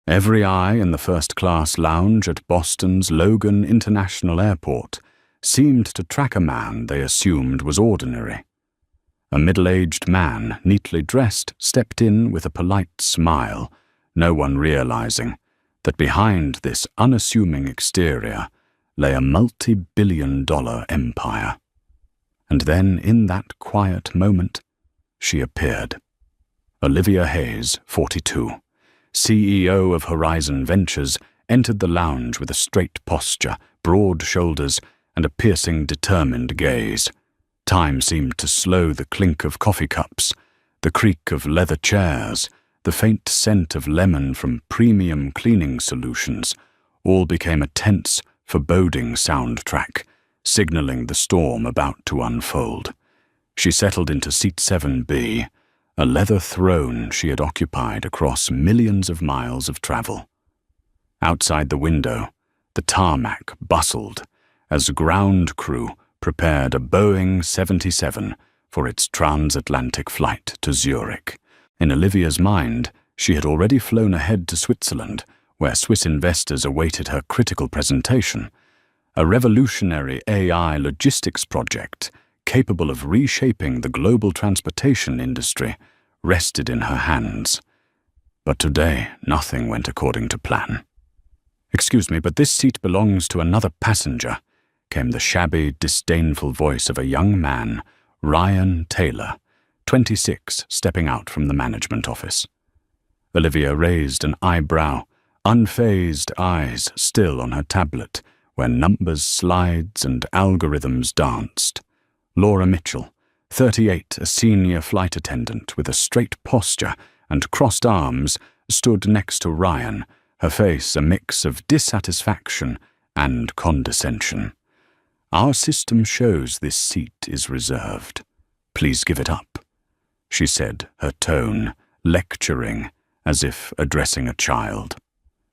Every eye in the first-class lounge at Boston's Logan International Airport seemed to track a man they assumed was ordinary. A middle-aged man, neatly dressed, stepped in with a polite smile, no one realizing that behind this unassuming exterior lay a multi-billion-dollar empire. And then, in that quiet moment, she appeared. Olivia Hayes, 42, CEO of Horizon Ventures, entered the lounge with a straight posture, broad shoulders, and a piercing, determined gaze. Time seemed to slow the clink of coffee cups, the creak of leather chairs, the faint scent of lemon from premium cleaning solutions. All became a tense, foreboding soundtrack, signaling the storm about to unfold. She settled into seat 7B, a leather throne she had occupied across millions of miles of travel. Outside the window, the tarmac bustled as ground crew prepared a Boeing 77 for its transatlantic flight to Zurich. In Olivia's mind, she had already flown ahead to Switzerland, where Swiss investors awaited her critical presentation. A revolutionary AI logistics project capable of reshaping the global transportation industry rested in her hands. But today, nothing went according to plan. "Excuse me, but this seat belongs to another passenger," came the shabby, disdainful voice of a young man, Ryan Taylor, 26, stepping out from the management office. Olivia raised an eyebrow, unfazed eyes still on her tablet, where numbers, slides, and algorithms danced. Laura Mitchell, 38, a senior flight attendant with a straight posture and crossed arms, stood next to Ryan, her face a mix of dissatisfaction and condescension. "Our system shows this seat is reserved. Please give it up," she said, her tone lecturing as if addressing a child.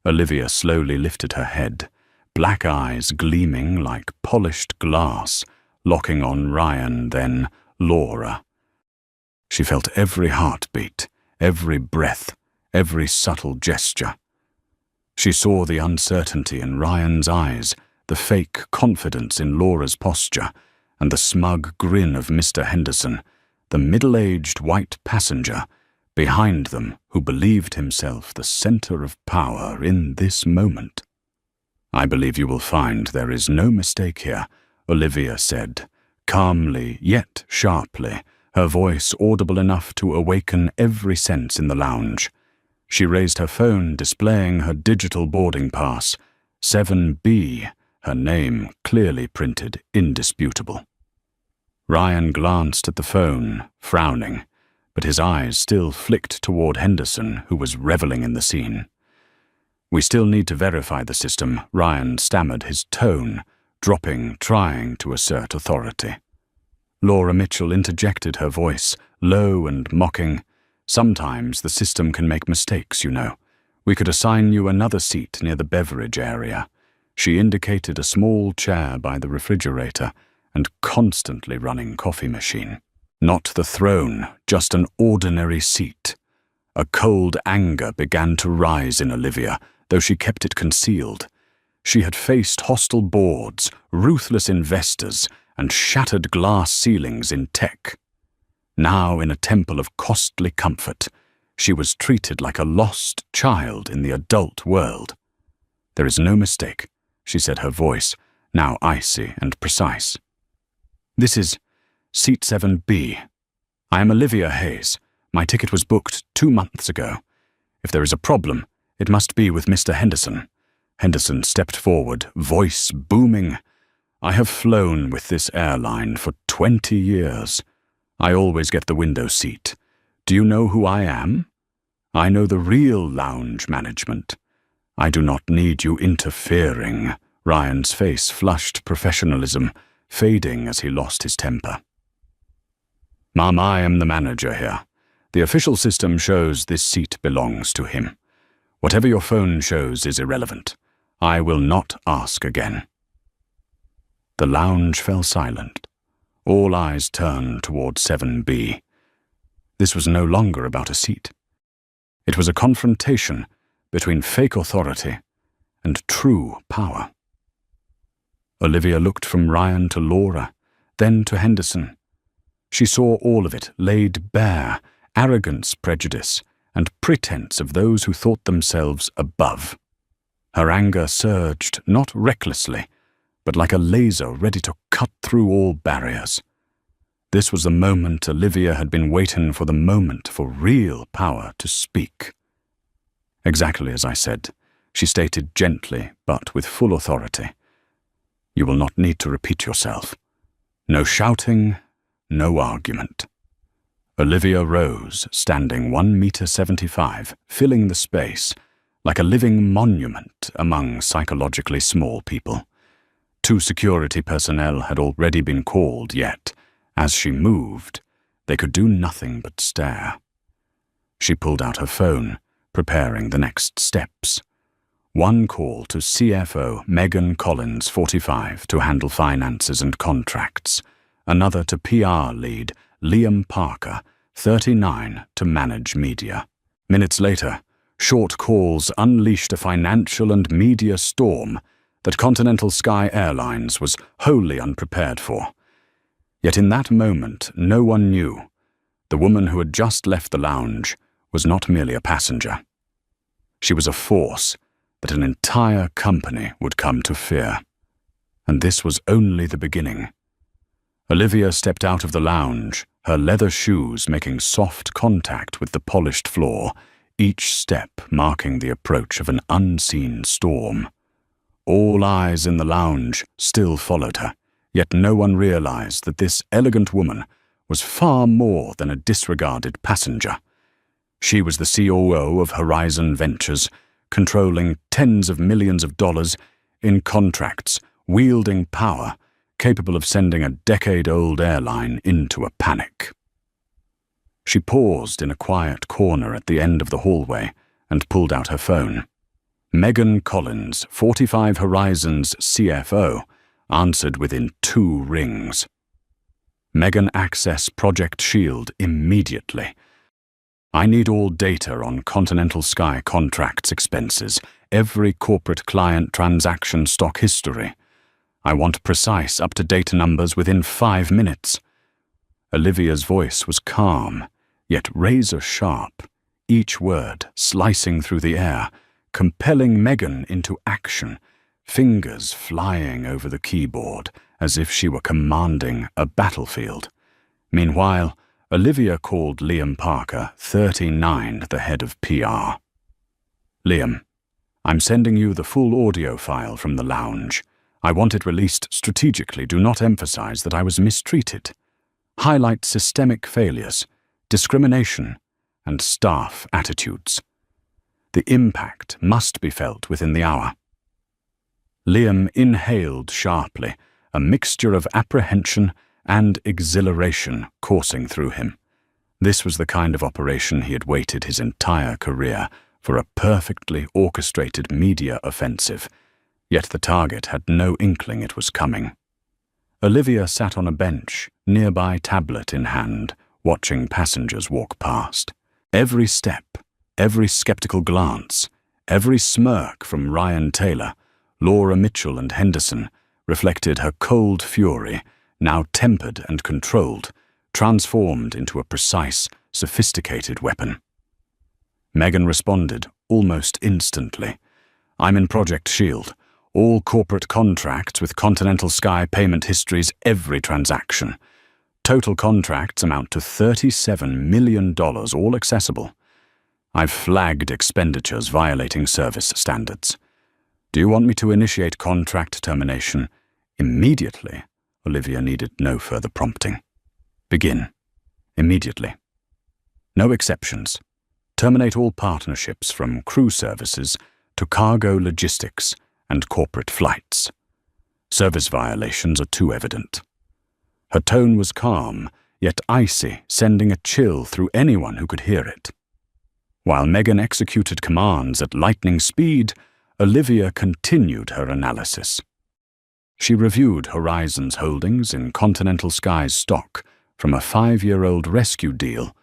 Olivia slowly lifted her head, black eyes gleaming like polished glass, locking on Ryan, then Laura. She felt every heartbeat, every breath, every subtle gesture. She saw the uncertainty in Ryan's eyes, the fake confidence in Laura's posture, and the smug grin of Mr. Henderson, the middle-aged white passenger behind them who believed himself the center of power in this moment. "I believe you will find there is no mistake here," Olivia said, calmly yet sharply, her voice audible enough to awaken every sense in the lounge. She raised her phone, displaying her digital boarding pass, 7B, her name clearly printed, indisputable. Ryan glanced at the phone, frowning, but his eyes still flicked toward Henderson, who was reveling in the scene. "We still need to verify the system," Ryan stammered, his tone dropping, trying to assert authority. Laura Mitchell interjected, her voice low and mocking. "Sometimes the system can make mistakes, you know. We could assign you another seat near the beverage area." She indicated a small chair by the refrigerator and constantly running coffee machine. Not the throne, just an ordinary seat. A cold anger began to rise in Olivia, though she kept it concealed. She had faced hostile boards, ruthless investors, and shattered glass ceilings in tech. Now, in a temple of costly comfort, she was treated like a lost child in the adult world. "There is no mistake," she said, her voice now icy and precise. "This is seat 7B. I am Olivia Hayes. My ticket was booked 2 months ago. If there is a problem, it must be with Mr. Henderson." Henderson stepped forward, voice booming. "I have flown with this airline for 20 years. I always get the window seat. Do you know who I am? I know the real lounge management. I do not need you interfering." Ryan's face flushed professionalism, fading as he lost his temper. "Ma'am, I am the manager here. The official system shows this seat belongs to him. Whatever your phone shows is irrelevant. I will not ask again." The lounge fell silent. All eyes turned toward 7B. This was no longer about a seat. It was a confrontation between fake authority and true power. Olivia looked from Ryan to Laura, then to Henderson. She saw all of it laid bare, arrogance, prejudice, and pretense of those who thought themselves above. Her anger surged, not recklessly, but like a laser ready to cut through all barriers. This was the moment Olivia had been waiting for, the moment for real power to speak. Exactly as I said, she stated gently, but with full authority. You will not need to repeat yourself. No shouting, no argument. Olivia rose, standing 1.75 meters, filling the space, like a living monument among psychologically small people. 2 security personnel had already been called, yet, as she moved, they could do nothing but stare. She pulled out her phone, preparing the next steps. One call to CFO Megan Collins, 45, to handle finances and contracts. Another to PR lead Liam Parker, 39, to manage media. Minutes later, short calls unleashed a financial and media storm that Continental Sky Airlines was wholly unprepared for. Yet in that moment, no one knew. The woman who had just left the lounge was not merely a passenger. She was a force that an entire company would come to fear. And this was only the beginning. Olivia stepped out of the lounge, her leather shoes making soft contact with the polished floor, each step marking the approach of an unseen storm. All eyes in the lounge still followed her, yet no one realized that this elegant woman was far more than a disregarded passenger. She was the COO of Horizon Ventures, controlling tens of millions of dollars in contracts, wielding power, capable of sending a decade-old airline into a panic. She paused in a quiet corner at the end of the hallway and pulled out her phone. Megan Collins, 45 Horizon's CFO, answered within 2 rings. Megan, access Project Shield immediately. I need all data on Continental Sky contracts expenses, every corporate client transaction stock history. I want precise, up-to-date numbers within 5 minutes. Olivia's voice was calm, yet razor-sharp, each word slicing through the air, compelling Megan into action, fingers flying over the keyboard as if she were commanding a battlefield. Meanwhile, Olivia called Liam Parker, 39, the head of PR. Liam, I'm sending you the full audio file from the lounge. I want it released strategically. Do not emphasize that I was mistreated. Highlight systemic failures, discrimination, and staff attitudes. The impact must be felt within the hour. Liam inhaled sharply, a mixture of apprehension and exhilaration coursing through him. This was the kind of operation he had waited his entire career for, a perfectly orchestrated media offensive, yet the target had no inkling it was coming. Olivia sat on a bench, nearby tablet in hand, watching passengers walk past. Every step, every skeptical glance, every smirk from Ryan Taylor, Laura Mitchell and Henderson reflected her cold fury, now tempered and controlled, transformed into a precise, sophisticated weapon. Megan responded almost instantly. I'm in Project Shield. All corporate contracts with Continental Sky payment histories, every transaction. Total contracts amount to $37 million, all accessible. I've flagged expenditures violating service standards. Do you want me to initiate contract termination immediately? Olivia needed no further prompting. Begin. Immediately. No exceptions. Terminate all partnerships from crew services to cargo logistics and corporate flights. Service violations are too evident. Her tone was calm, yet icy, sending a chill through anyone who could hear it. While Megan executed commands at lightning speed, Olivia continued her analysis. She reviewed Horizon's holdings in Continental Sky's stock, from a 5-year-old rescue deal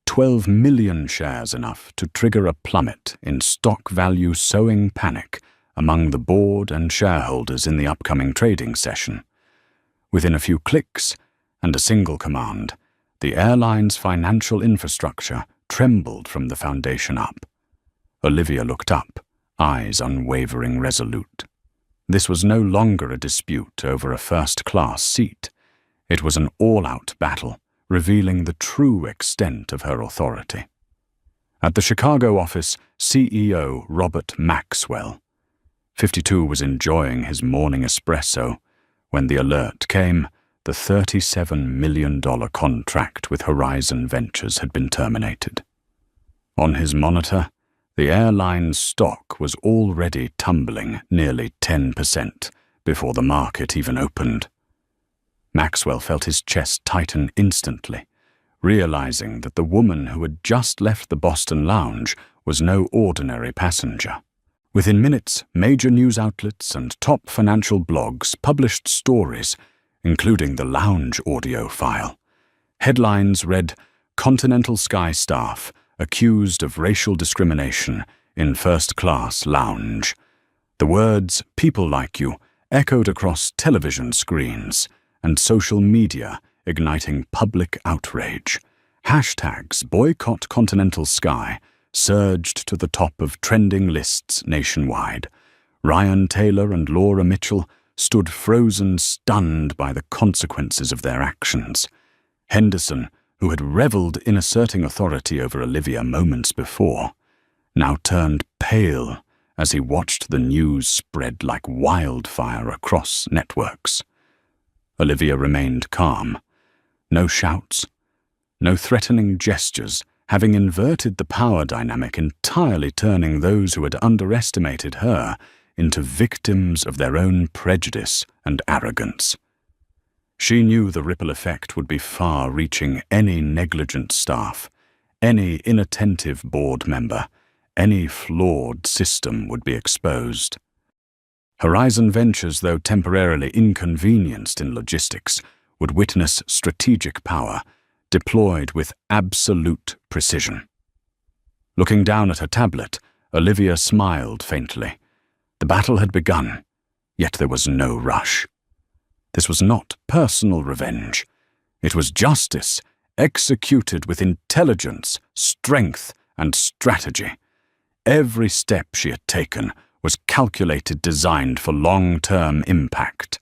12 million shares enough to trigger a plummet in stock value sowing panic among the board and shareholders in the upcoming trading session. Within a few clicks and a single command, the airline's financial infrastructure trembled from the foundation up. Olivia looked up, eyes unwavering resolute. This was no longer a dispute over a first-class seat. It was an all-out battle, revealing the true extent of her authority. At the Chicago office, CEO Robert Maxwell, 52, was enjoying his morning espresso when the alert came. The $37 million contract with Horizon Ventures had been terminated. On his monitor, the airline's stock was already tumbling nearly 10% before the market even opened. Maxwell felt his chest tighten instantly, realizing that the woman who had just left the Boston lounge was no ordinary passenger. Within minutes, major news outlets and top financial blogs published stories, including the lounge audio file. Headlines read, "Continental Sky staff accused of racial discrimination in first-class lounge." The words, "people like you," echoed across television screens and social media, igniting public outrage. Hashtags "Boycott Continental Sky" surged to the top of trending lists nationwide. Ryan Taylor and Laura Mitchell stood frozen, stunned by the consequences of their actions. Henderson, who had reveled in asserting authority over Olivia moments before, now turned pale as he watched the news spread like wildfire across networks. Olivia remained calm. No shouts, no threatening gestures, having inverted the power dynamic, entirely turning those who had underestimated her into victims of their own prejudice and arrogance. She knew the ripple effect would be far-reaching. Any negligent staff, any inattentive board member, any flawed system would be exposed. Horizon Ventures, though temporarily inconvenienced in logistics, would witness strategic power deployed with absolute precision. Looking down at her tablet, Olivia smiled faintly. The battle had begun, yet there was no rush. This was not personal revenge. It was justice, executed with intelligence, strength, and strategy. Every step she had taken was calculated, designed for long-term impact.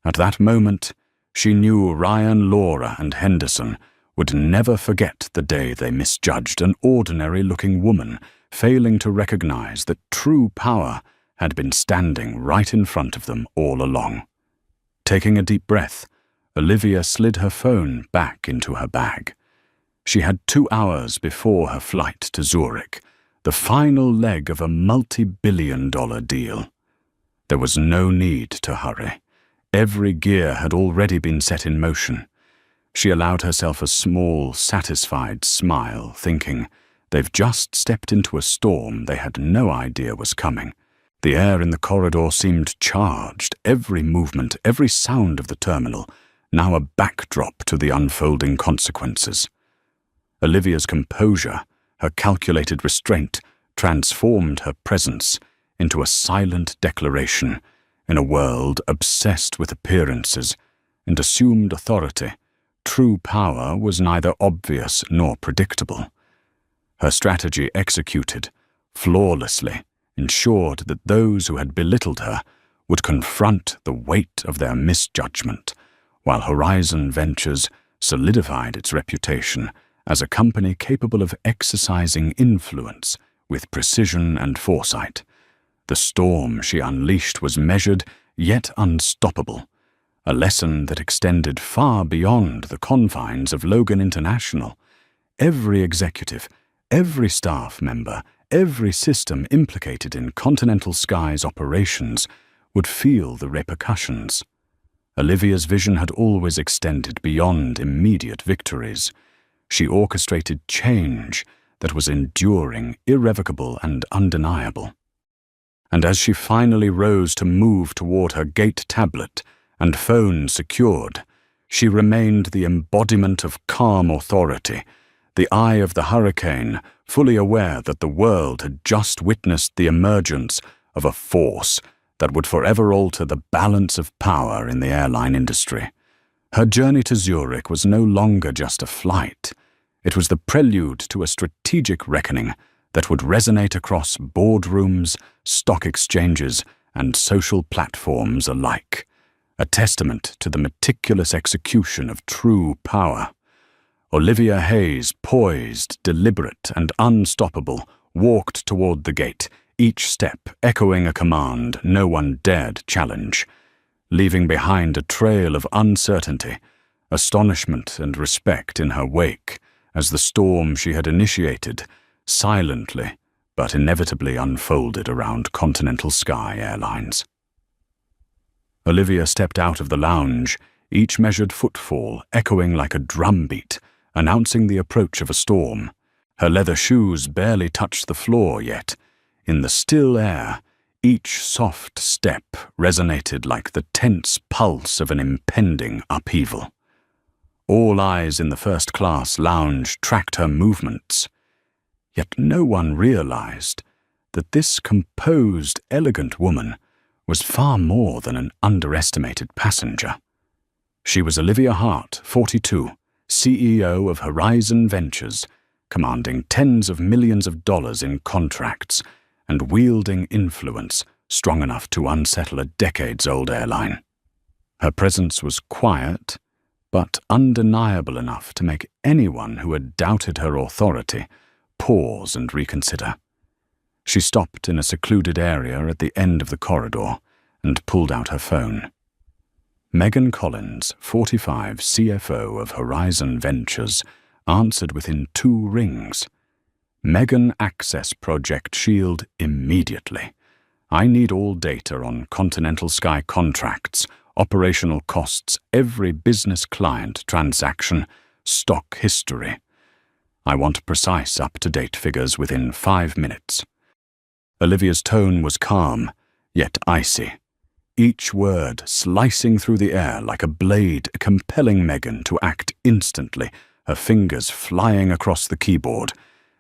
At that moment, she knew Ryan, Laura, and Henderson would never forget the day they misjudged an ordinary-looking woman, failing to recognize that true power had been standing right in front of them all along. Taking a deep breath, Olivia slid her phone back into her bag. She had 2 hours before her flight to Zurich, the final leg of a multi-billion-dollar deal. There was no need to hurry. Every gear had already been set in motion. She allowed herself a small, satisfied smile, thinking, they've just stepped into a storm they had no idea was coming. The air in the corridor seemed charged, every movement, every sound of the terminal, now a backdrop to the unfolding consequences. Olivia's composure, her calculated restraint, transformed her presence into a silent declaration in a world obsessed with appearances and assumed authority. True power was neither obvious nor predictable. Her strategy, executed flawlessly, ensured that those who had belittled her would confront the weight of their misjudgment, while Horizon Ventures solidified its reputation as a company capable of exercising influence with precision and foresight. The storm she unleashed was measured yet unstoppable, a lesson that extended far beyond the confines of Logan International. Every executive, every staff member, every system implicated in Continental Sky's operations would feel the repercussions. Olivia's vision had always extended beyond immediate victories. She orchestrated change that was enduring, irrevocable, and undeniable. And as she finally rose to move toward her gate tablet and phone secured, she remained the embodiment of calm authority, the eye of the hurricane, fully aware that the world had just witnessed the emergence of a force that would forever alter the balance of power in the airline industry. Her journey to Zurich was no longer just a flight. It was the prelude to a strategic reckoning that would resonate across boardrooms, stock exchanges, and social platforms alike, a testament to the meticulous execution of true power. Olivia Hayes, poised, deliberate, and unstoppable, walked toward the gate, each step echoing a command no one dared challenge, leaving behind a trail of uncertainty, astonishment, and respect in her wake as the storm she had initiated silently but inevitably unfolded around Continental Sky Airlines. Olivia stepped out of the lounge, each measured footfall echoing like a drumbeat, announcing the approach of a storm. Her leather shoes barely touched the floor yet. In the still air, each soft step resonated like the tense pulse of an impending upheaval. All eyes in the first-class lounge tracked her movements. Yet no one realized that this composed, elegant woman was far more than an underestimated passenger. She was Olivia Hart, 42, CEO of Horizon Ventures, commanding tens of millions of dollars in contracts and wielding influence strong enough to unsettle a decades-old airline. Her presence was quiet, but undeniable enough to make anyone who had doubted her authority pause and reconsider. She stopped in a secluded area at the end of the corridor and pulled out her phone. Megan Collins, 45, CFO of Horizon Ventures, answered within 2 rings. Megan, access Project Shield immediately. I need all data on Continental Sky contracts, operational costs, every business client transaction, stock history. I want precise, up-to-date figures within 5 minutes. Olivia's tone was calm, yet icy, each word slicing through the air like a blade, compelling Megan to act instantly, her fingers flying across the keyboard,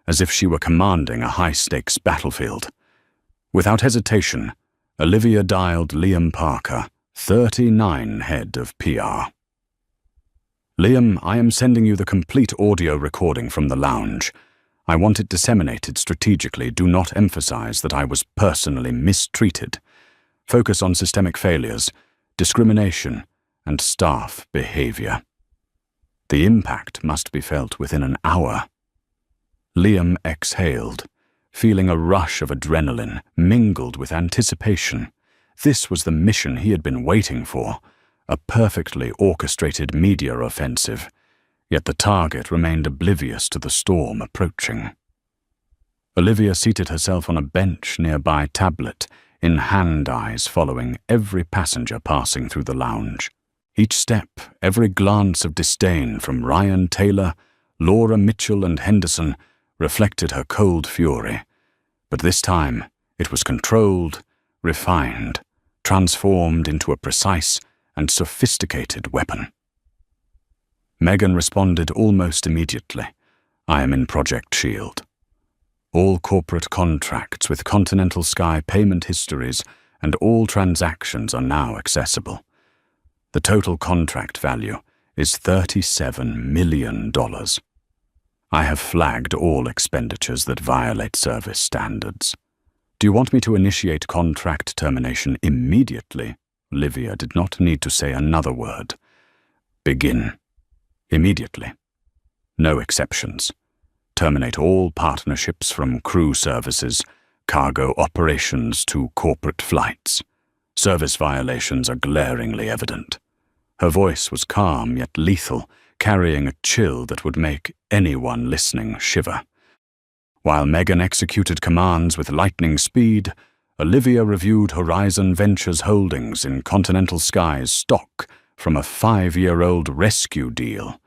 as if she were commanding a high-stakes battlefield. Without hesitation, Olivia dialed Liam Parker, 39, head of PR. Liam, I am sending you the complete audio recording from the lounge. I want it disseminated strategically. Do not emphasize that I was personally mistreated. Focus on systemic failures, discrimination, and staff behavior. The impact must be felt within an hour. Liam exhaled, feeling a rush of adrenaline mingled with anticipation. This was the mission he had been waiting for, a perfectly orchestrated media offensive, yet the target remained oblivious to the storm approaching. Olivia seated herself on a bench nearby, tablet in hand eyes following every passenger passing through the lounge. Each step, every glance of disdain from Ryan Taylor, Laura Mitchell, and Henderson reflected her cold fury. But this time, it was controlled, refined, transformed into a precise and sophisticated weapon. Megan responded almost immediately. I am in Project Shield. All corporate contracts with Continental Sky payment histories and all transactions are now accessible. The total contract value is $37 million. I have flagged all expenditures that violate service standards. Do you want me to initiate contract termination immediately? Olivia did not need to say another word. Begin. Immediately. No exceptions. Terminate all partnerships from crew services, cargo operations to corporate flights. Service violations are glaringly evident. Her voice was calm yet lethal, carrying a chill that would make anyone listening shiver. While Megan executed commands with lightning speed, Olivia reviewed Horizon Ventures holdings in Continental Sky's stock from a 5-year-old rescue deal.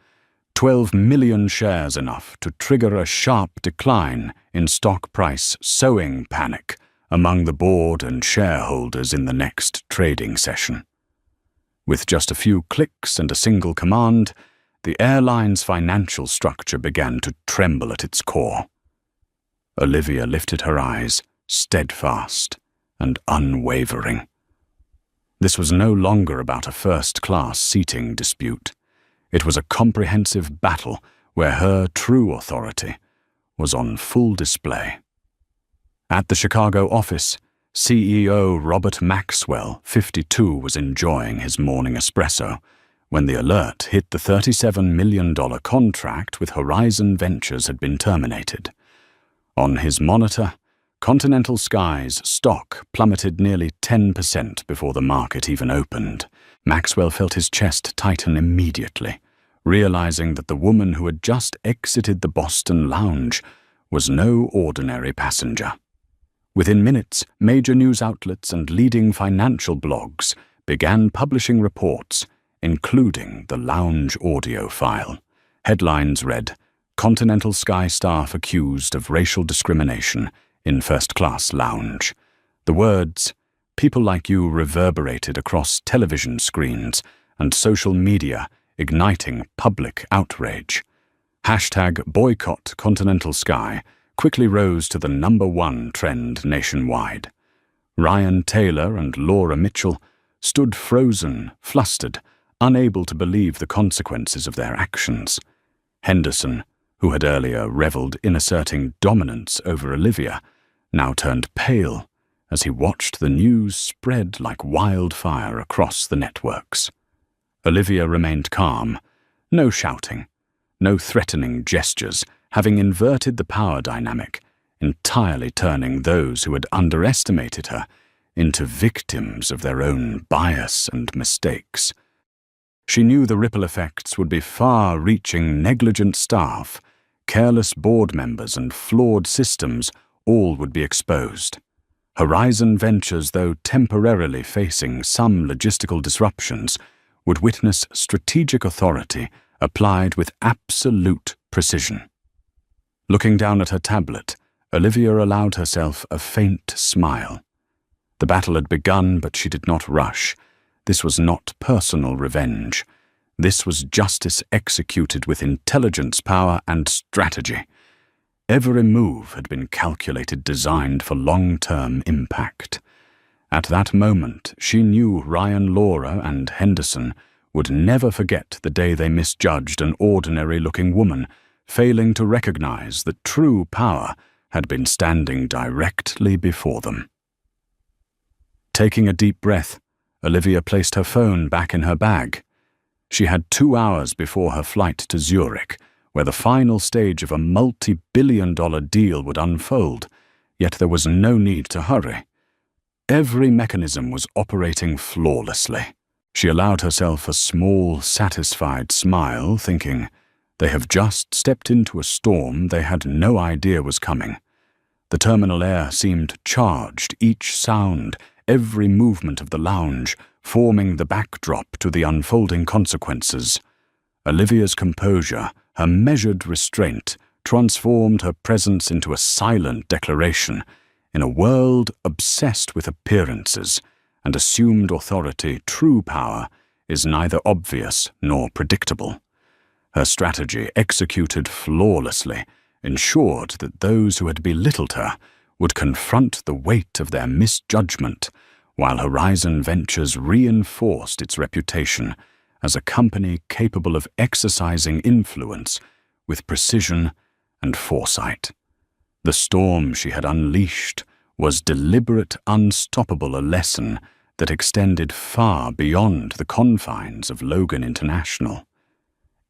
12 million shares, enough to trigger a sharp decline in stock price sowing panic among the board and shareholders in the next trading session. With just a few clicks and a single command, the airline's financial structure began to tremble at its core. Olivia lifted her eyes, steadfast and unwavering. This was no longer about a first-class seating dispute. It was a comprehensive battle where her true authority was on full display. At the Chicago office, CEO Robert Maxwell, 52, was enjoying his morning espresso when the alert hit the $37 million contract with Horizon Ventures had been terminated. On his monitor, Continental Sky's stock plummeted nearly 10% before the market even opened. Maxwell felt his chest tighten immediately, realizing that the woman who had just exited the Boston lounge was no ordinary passenger. Within minutes, major news outlets and leading financial blogs began publishing reports, including the lounge audio file. Headlines read, "Continental Sky staff accused of racial discrimination in first-class lounge." The words, "people like you," reverberated across television screens and social media, igniting public outrage. #boycott Continental Sky quickly rose to the #1 trend nationwide. Ryan Taylor and Laura Mitchell stood frozen, flustered, unable to believe the consequences of their actions. Henderson, who had earlier reveled in asserting dominance over Olivia, now turned pale as he watched the news spread like wildfire across the networks. Olivia remained calm, no shouting, no threatening gestures, having inverted the power dynamic, entirely turning those who had underestimated her into victims of their own bias and mistakes. She knew the ripple effects would be far-reaching. Negligent staff, careless board members, and flawed systems all would be exposed. Horizon Ventures, though temporarily facing some logistical disruptions, would witness strategic authority applied with absolute precision. Looking down at her tablet, Olivia allowed herself a faint smile. The battle had begun, but she did not rush. This was not personal revenge. This was justice executed with intelligence, power, and strategy. Every move had been calculated, designed for long-term impact. At that moment, she knew Ryan, Laura, and Henderson would never forget the day they misjudged an ordinary-looking woman, failing to recognize that true power had been standing directly before them. Taking a deep breath, Olivia placed her phone back in her bag. She had 2 hours before her flight to Zurich, where the final stage of a multi-billion-dollar deal would unfold, yet there was no need to hurry. Every mechanism was operating flawlessly. She allowed herself a small, satisfied smile, thinking, they have just stepped into a storm they had no idea was coming. The terminal air seemed charged, each sound, every movement of the lounge, forming the backdrop to the unfolding consequences. Olivia's composure, her measured restraint, transformed her presence into a silent declaration. In a world obsessed with appearances and assumed authority, true power is neither obvious nor predictable. Her strategy, executed flawlessly, ensured that those who had belittled her would confront the weight of their misjudgment, while Horizon Ventures reinforced its reputation as a company capable of exercising influence with precision and foresight. The storm she had unleashed was deliberate, unstoppable, a lesson that extended far beyond the confines of Logan International.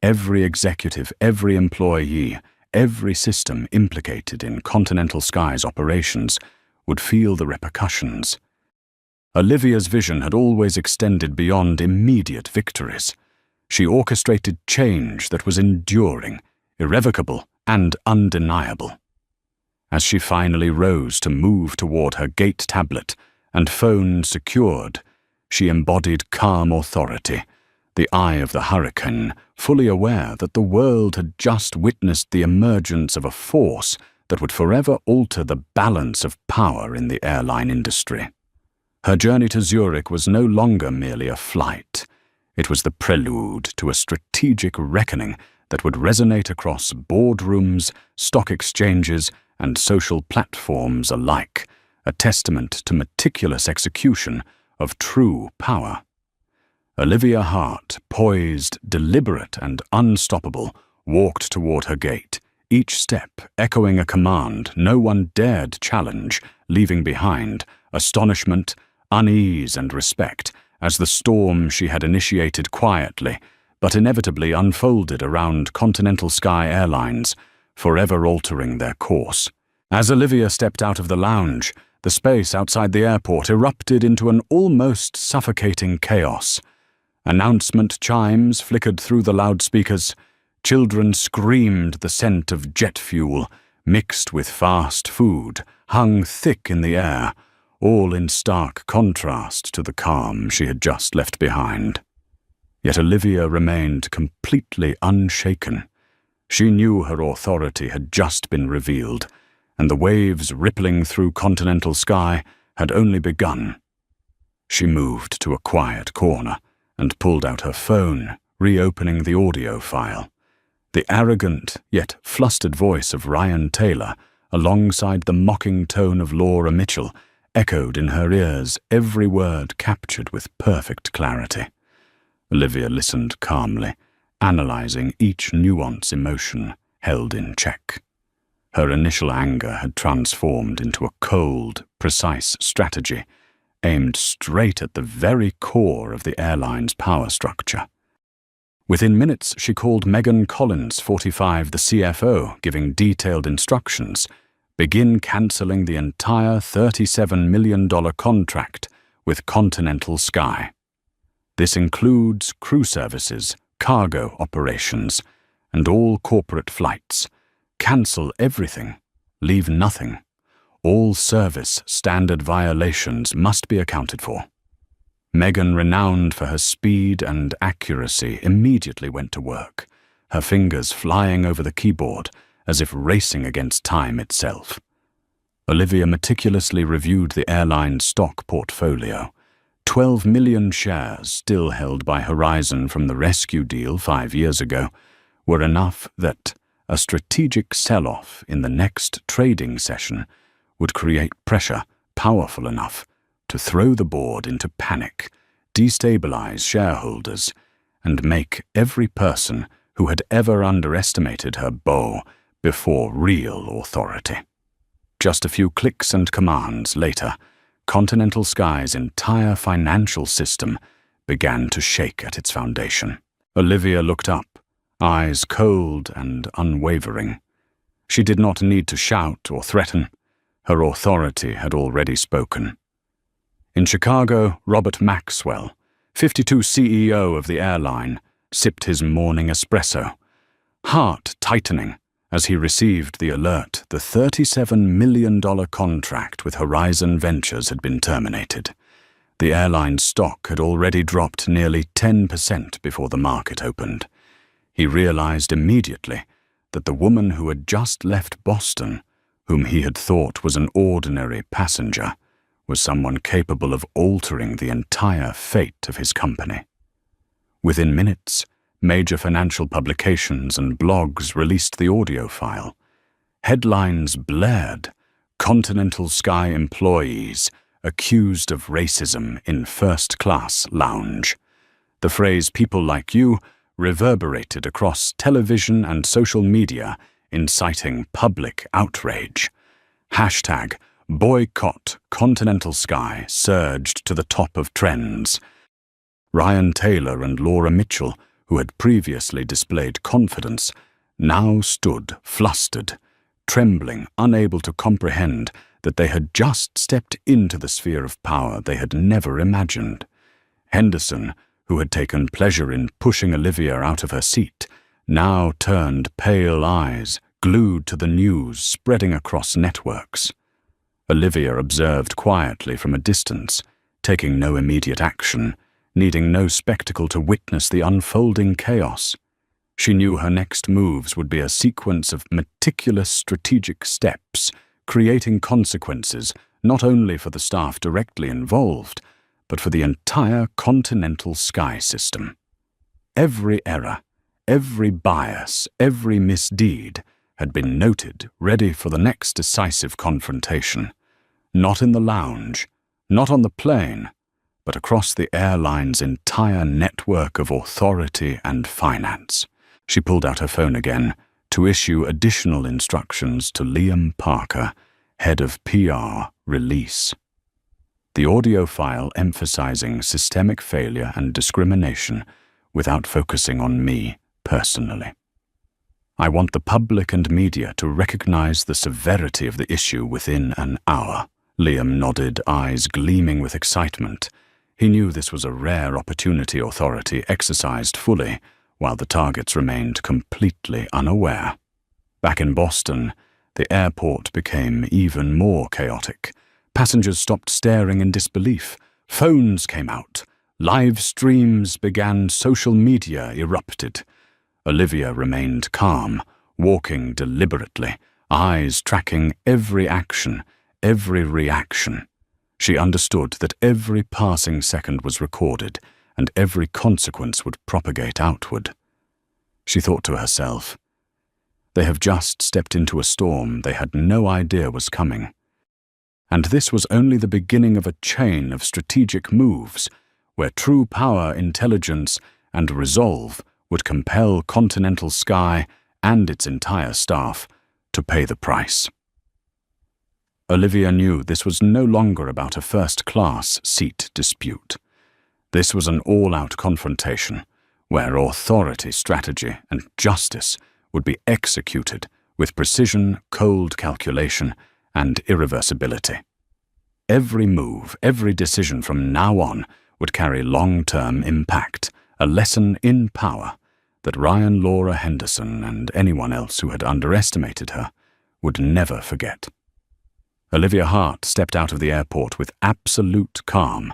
Every executive, every employee, every system implicated in Continental Sky's operations would feel the repercussions. Olivia's vision had always extended beyond immediate victories. She orchestrated change that was enduring, irrevocable, and undeniable. As she finally rose to move toward her gate tablet and phone secured, she embodied calm authority, the eye of the hurricane, fully aware that the world had just witnessed the emergence of a force that would forever alter the balance of power in the airline industry. Her journey to Zurich was no longer merely a flight. It was the prelude to a strategic reckoning that would resonate across boardrooms, stock exchanges, and social platforms alike, a testament to meticulous execution of true power. Olivia Hart, poised, deliberate, and unstoppable, walked toward her gate, each step echoing a command no one dared challenge, leaving behind astonishment, unease, and respect as the storm she had initiated quietly but inevitably unfolded around Continental Sky Airlines, forever altering their course. As Olivia stepped out of the lounge, the space outside the airport erupted into an almost suffocating chaos. Announcement chimes flickered through the loudspeakers. Children screamed the scent of jet fuel, mixed with fast food, hung thick in the air, all in stark contrast to the calm she had just left behind. Yet Olivia remained completely unshaken. She knew her authority had just been revealed, and the waves rippling through Continental Sky had only begun. She moved to a quiet corner and pulled out her phone, reopening the audio file. The arrogant yet flustered voice of Ryan Taylor, alongside the mocking tone of Laura Mitchell, echoed in her ears, every word captured with perfect clarity. Olivia listened calmly, analyzing each nuance emotion held in check. Her initial anger had transformed into a cold, precise strategy, aimed straight at the very core of the airline's power structure. Within minutes, she called Megan Collins, 45, the CFO, giving detailed instructions. Begin cancelling the entire $37 million contract with Continental Sky. This includes crew services, cargo operations, and all corporate flights. Cancel everything. Leave nothing. All service standard violations must be accounted for. Megan, renowned for her speed and accuracy, immediately went to work, her fingers flying over the keyboard as if racing against time itself. Olivia meticulously reviewed the airline's stock portfolio. 12 million shares, still held by Horizon from the rescue deal 5 years ago, were enough that a strategic sell-off in the next trading session would create pressure powerful enough to throw the board into panic, destabilize shareholders, and make every person who had ever underestimated her bow before real authority. Just a few clicks and commands later, Continental Sky's entire financial system began to shake at its foundation. Olivia looked up, eyes cold and unwavering. She did not need to shout or threaten. Her authority had already spoken. In Chicago, Robert Maxwell, 52 CEO of the airline, sipped his morning espresso, heart tightening as he received the alert the $37 million contract with Horizon Ventures had been terminated. The airline's stock had already dropped nearly 10% before the market opened. He realized immediately that the woman who had just left Boston, whom he had thought was an ordinary passenger, was someone capable of altering the entire fate of his company. Within minutes, major financial publications and blogs released the audio file. Headlines blared, Continental Sky employees accused of racism in first-class lounge. The phrase "people like you" reverberated across television and social media, inciting public outrage. Hashtag Boycott Continental Sky surged to the top of trends. Ryan Taylor and Laura Mitchell, who had previously displayed confidence, now stood flustered, trembling, unable to comprehend that they had just stepped into the sphere of power they had never imagined. Henderson, who had taken pleasure in pushing Olivia out of her seat, now turned pale eyes, glued to the news spreading across networks. Olivia observed quietly from a distance, taking no immediate action, needing no spectacle to witness the unfolding chaos. She knew her next moves would be a sequence of meticulous strategic steps, creating consequences not only for the staff directly involved, but for the entire Continental Sky system. Every error, every bias, every misdeed had been noted, ready for the next decisive confrontation. Not in the lounge, not on the plane, but across the airline's entire network of authority and finance. She pulled out her phone again to issue additional instructions to Liam Parker, head of PR release. The audio file emphasizing systemic failure and discrimination without focusing on me personally. I want the public and media to recognize the severity of the issue within an hour. Liam nodded, eyes gleaming with excitement. He knew this was a rare opportunity authority exercised fully, while the targets remained completely unaware. Back in Boston, the airport became even more chaotic. Passengers stopped staring in disbelief. Phones came out. Live streams began. Social media erupted. Olivia remained calm, walking deliberately, eyes tracking every action, every reaction. She understood that every passing second was recorded, and every consequence would propagate outward. She thought to herself, they have just stepped into a storm they had no idea was coming. And this was only the beginning of a chain of strategic moves, where true power, intelligence, and resolve would compel Continental Sky and its entire staff to pay the price. Olivia knew this was no longer about a first-class seat dispute. This was an all-out confrontation, where authority, strategy, and justice would be executed with precision, cold calculation, and irreversibility. Every move, every decision from now on would carry long-term impact, a lesson in power that Ryan Laura Henderson and anyone else who had underestimated her would never forget. Olivia Hart stepped out of the airport with absolute calm,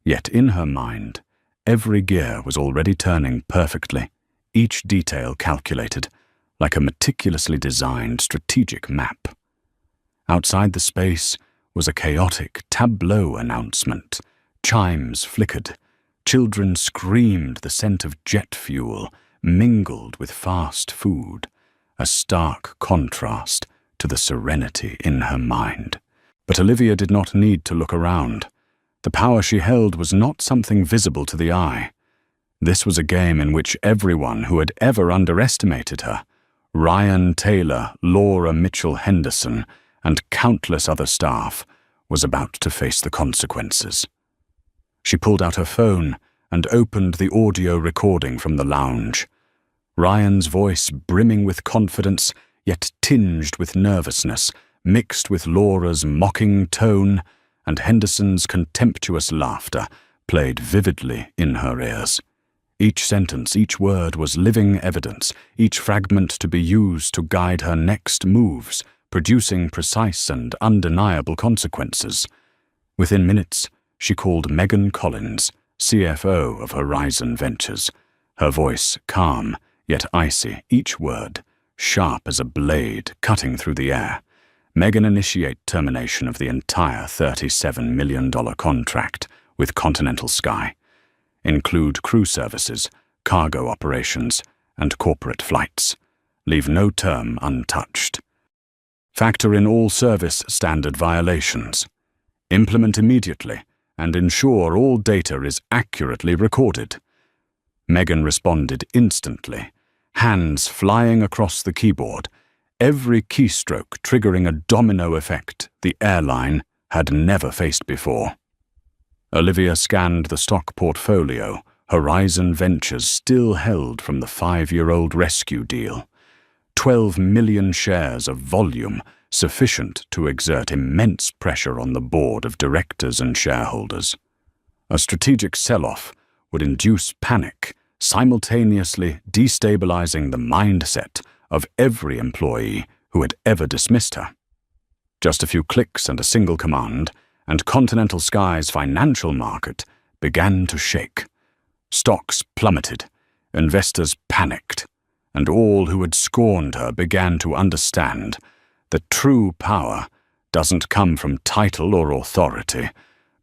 yet in her mind, every gear was already turning perfectly, each detail calculated, like a meticulously designed strategic map. Outside the space was a chaotic tableau announcement. Chimes flickered. Children screamed. The scent of jet fuel mingled with fast food, a stark contrast to the serenity in her mind. But Olivia did not need to look around. The power she held was not something visible to the eye. This was a game in which everyone who had ever underestimated her, Ryan Taylor, Laura Mitchell Henderson, and countless other staff, was about to face the consequences. She pulled out her phone and opened the audio recording from the lounge. Ryan's voice, brimming with confidence, yet tinged with nervousness, mixed with Laura's mocking tone and Henderson's contemptuous laughter, played vividly in her ears. Each sentence, each word was living evidence, each fragment to be used to guide her next moves, producing precise and undeniable consequences. Within minutes, she called Megan Collins, CFO of Horizon Ventures, her voice calm, yet icy, each word sharp as a blade cutting through the air. Megan initiate termination of the entire $37 million contract with Continental Sky. Include crew services, cargo operations, and corporate flights. Leave no term untouched. Factor in all service standard violations. Implement immediately and ensure all data is accurately recorded. Megan responded instantly, hands flying across the keyboard, every keystroke triggering a domino effect the airline had never faced before. Olivia scanned the stock portfolio Horizon Ventures still held from the 5-year-old rescue deal. 12 million shares of volume sufficient to exert immense pressure on the board of directors and shareholders. A strategic sell-off would induce panic, simultaneously destabilizing the mindset of every employee who had ever dismissed her. Just a few clicks and a single command, and Continental Sky's financial market began to shake. Stocks plummeted, investors panicked, and all who had scorned her began to understand that true power doesn't come from title or authority,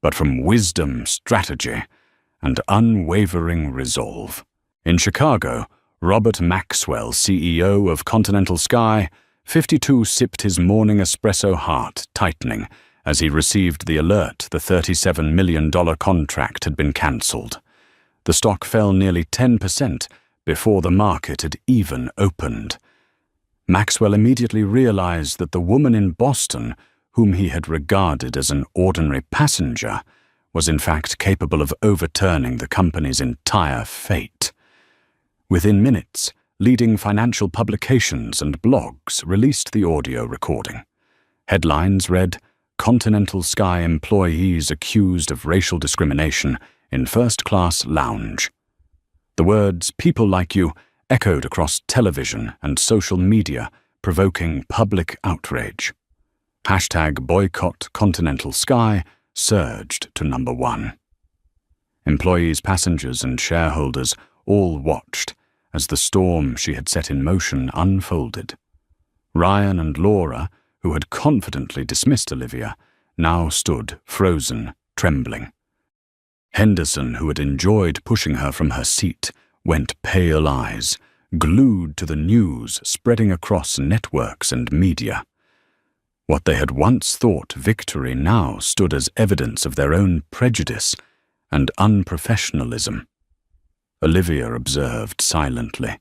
but from wisdom, strategy, and unwavering resolve. In Chicago, Robert Maxwell, CEO of Continental Sky, 52, sipped his morning espresso, heart tightening as he received the alert the $37 million contract had been cancelled. The stock fell nearly 10% before the market had even opened. Maxwell immediately realized that the woman in Boston, whom he had regarded as an ordinary passenger, was in fact capable of overturning the company's entire fate. Within minutes, leading financial publications and blogs released the audio recording. Headlines read, "Continental Sky employees accused of racial discrimination in first-class lounge." The words "people like you" echoed across television and social media, provoking public outrage. #BoycottContinentalSky surged to #1. Employees, passengers, and shareholders all watched as the storm she had set in motion unfolded. Ryan and Laura, who had confidently dismissed Olivia, now stood frozen, trembling. Henderson, who had enjoyed pushing her from her seat, went pale eyes, glued to the news spreading across networks and media. What they had once thought victory now stood as evidence of their own prejudice and unprofessionalism. Olivia observed silently,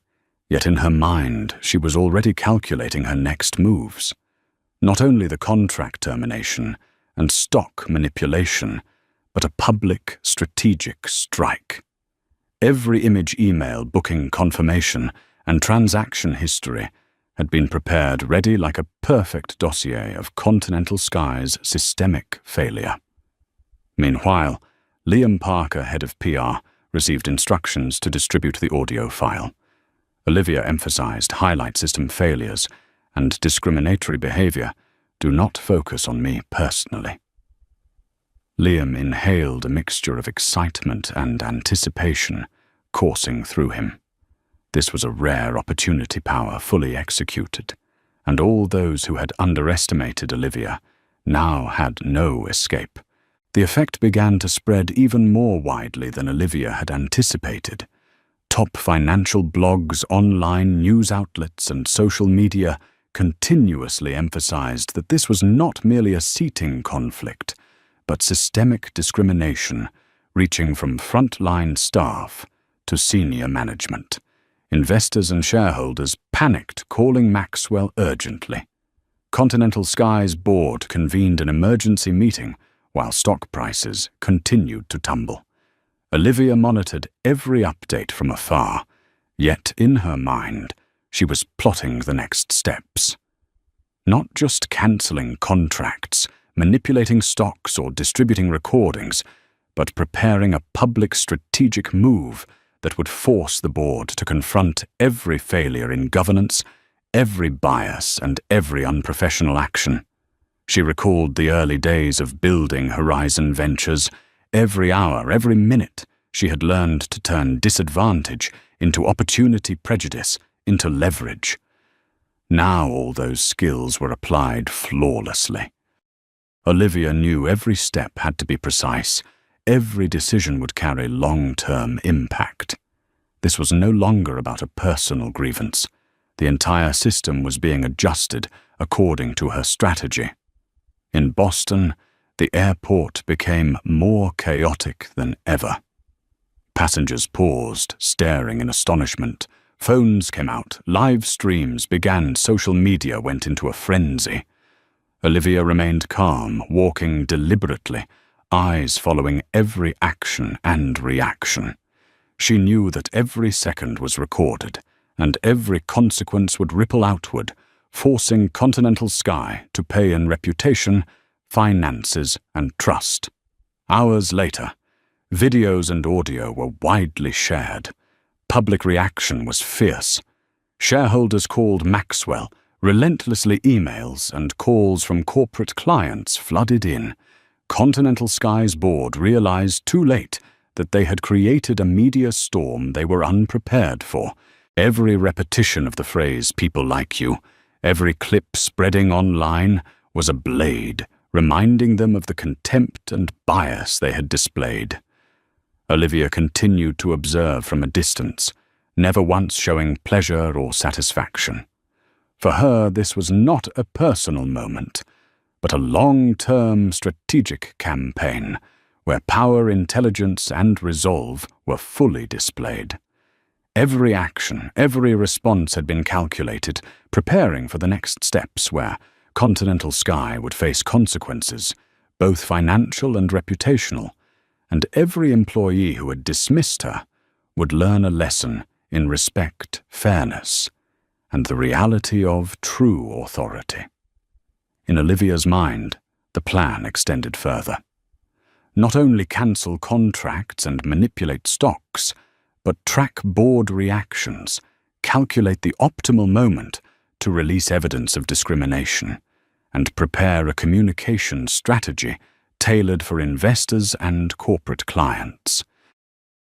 yet in her mind she was already calculating her next moves. Not only the contract termination and stock manipulation, but a public strategic strike. Every image, email, booking confirmation, and transaction history had been prepared ready like a perfect dossier of Continental Sky's systemic failure. Meanwhile, Liam Parker, head of PR, received instructions to distribute the audio file. Olivia emphasized highlight system failures and discriminatory behavior. Do not focus on me personally. Liam inhaled a mixture of excitement and anticipation coursing through him. This was a rare opportunity power fully executed, and all those who had underestimated Olivia now had no escape. The effect began to spread even more widely than Olivia had anticipated. Top financial blogs, online news outlets, and social media continuously emphasized that this was not merely a seating conflict, but systemic discrimination reaching from frontline staff to senior management. Investors and shareholders panicked, calling Maxwell urgently. Continental Sky's board convened an emergency meeting while stock prices continued to tumble. Olivia monitored every update from afar, yet in her mind she was plotting the next steps. Not just cancelling contracts, manipulating stocks, or distributing recordings, but preparing a public strategic move that would force the board to confront every failure in governance, every bias, and every unprofessional action. She recalled the early days of building Horizon Ventures. Every hour, every minute, she had learned to turn disadvantage into opportunity, prejudice into leverage. Now all those skills were applied flawlessly. Olivia knew every step had to be precise. Every decision would carry long-term impact. This was no longer about a personal grievance. The entire system was being adjusted according to her strategy. In Boston, the airport became more chaotic than ever. Passengers paused, staring in astonishment. Phones came out, live streams began, social media went into a frenzy. Olivia remained calm, walking deliberately, eyes following every action and reaction. She knew that every second was recorded, and every consequence would ripple outward, forcing Continental Sky to pay in reputation, finances, and trust. Hours later, videos and audio were widely shared. Public reaction was fierce. Shareholders called Maxwell. Relentlessly, emails and calls from corporate clients flooded in. Continental Sky's board realized too late that they had created a media storm they were unprepared for. Every repetition of the phrase "people like you," every clip spreading online, was a blade, reminding them of the contempt and bias they had displayed. Olivia continued to observe from a distance, never once showing pleasure or satisfaction. For her, this was not a personal moment, but a long-term strategic campaign where power, intelligence, and resolve were fully displayed. Every action, every response had been calculated, preparing for the next steps where Continental Sky would face consequences, both financial and reputational, and every employee who had dismissed her would learn a lesson in respect, fairness, and the reality of true authority. In Olivia's mind, the plan extended further. Not only cancel contracts and manipulate stocks, but track board reactions, calculate the optimal moment to release evidence of discrimination, and prepare a communication strategy tailored for investors and corporate clients.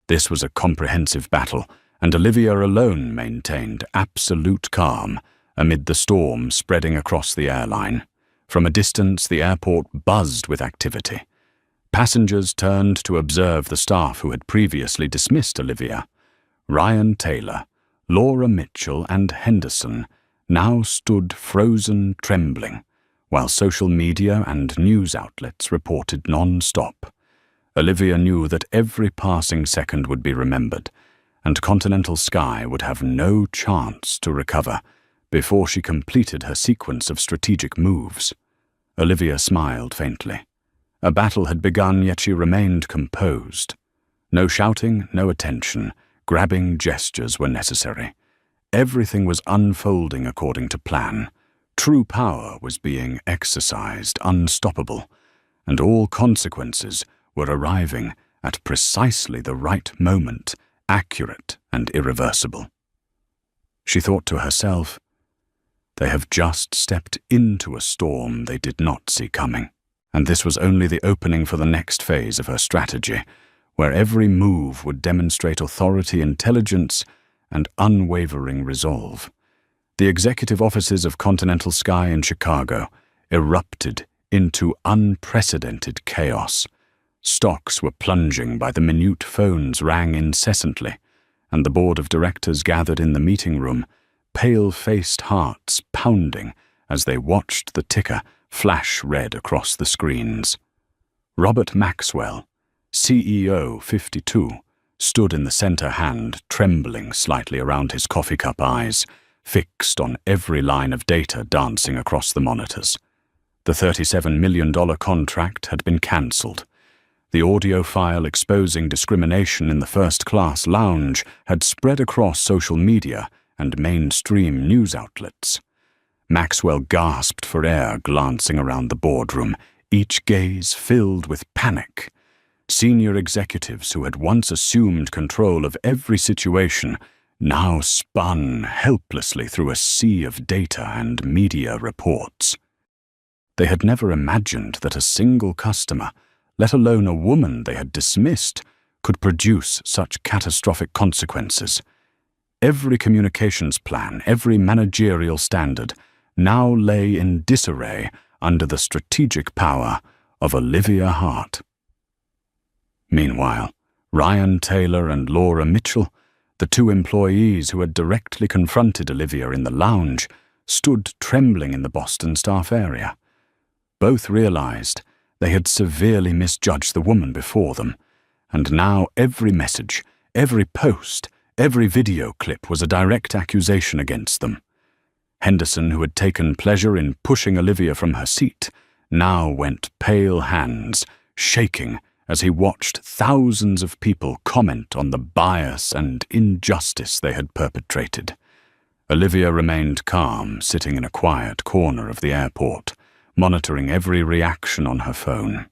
This was a comprehensive battle, and Olivia alone maintained absolute calm amid the storm spreading across the airline. From a distance, the airport buzzed with activity. Passengers turned to observe the staff who had previously dismissed Olivia. Ryan Taylor, Laura Mitchell, and Henderson now stood frozen, trembling, while social media and news outlets reported non-stop. Olivia knew that every passing second would be remembered, and Continental Sky would have no chance to recover before she completed her sequence of strategic moves. Olivia smiled faintly. A battle had begun, yet she remained composed. No shouting, no attention, grabbing gestures were necessary. Everything was unfolding according to plan. True power was being exercised, unstoppable, and all consequences were arriving at precisely the right moment, accurate and irreversible. She thought to herself, "They have just stepped into a storm they did not see coming." And this was only the opening for the next phase of her strategy, where every move would demonstrate authority, intelligence, and unwavering resolve. The executive offices of Continental Sky in Chicago erupted into unprecedented chaos. Stocks were plunging by the minute, phones rang incessantly, and the board of directors gathered in the meeting room, pale-faced hearts pounding as they watched the ticker flash red across the screens. Robert Maxwell, CEO 52, stood in the center hand, trembling slightly around his coffee cup eyes, fixed on every line of data dancing across the monitors. The $37 million contract had been cancelled. The audio file exposing discrimination in the first-class lounge had spread across social media and mainstream news outlets. Maxwell gasped for air, glancing around the boardroom, each gaze filled with panic. Senior executives who had once assumed control of every situation now spun helplessly through a sea of data and media reports. They had never imagined that a single customer, let alone a woman they had dismissed, could produce such catastrophic consequences. Every communications plan, every managerial standard now lay in disarray under the strategic power of Olivia Hart. Meanwhile, Ryan Taylor and Laura Mitchell, the two employees who had directly confronted Olivia in the lounge, stood trembling in the Boston staff area. Both realized they had severely misjudged the woman before them, and now every message, every post, every video clip was a direct accusation against them. Henderson, who had taken pleasure in pushing Olivia from her seat, now went pale hands, shaking as he watched thousands of people comment on the bias and injustice they had perpetrated. Olivia remained calm, sitting in a quiet corner of the airport, monitoring every reaction on her phone.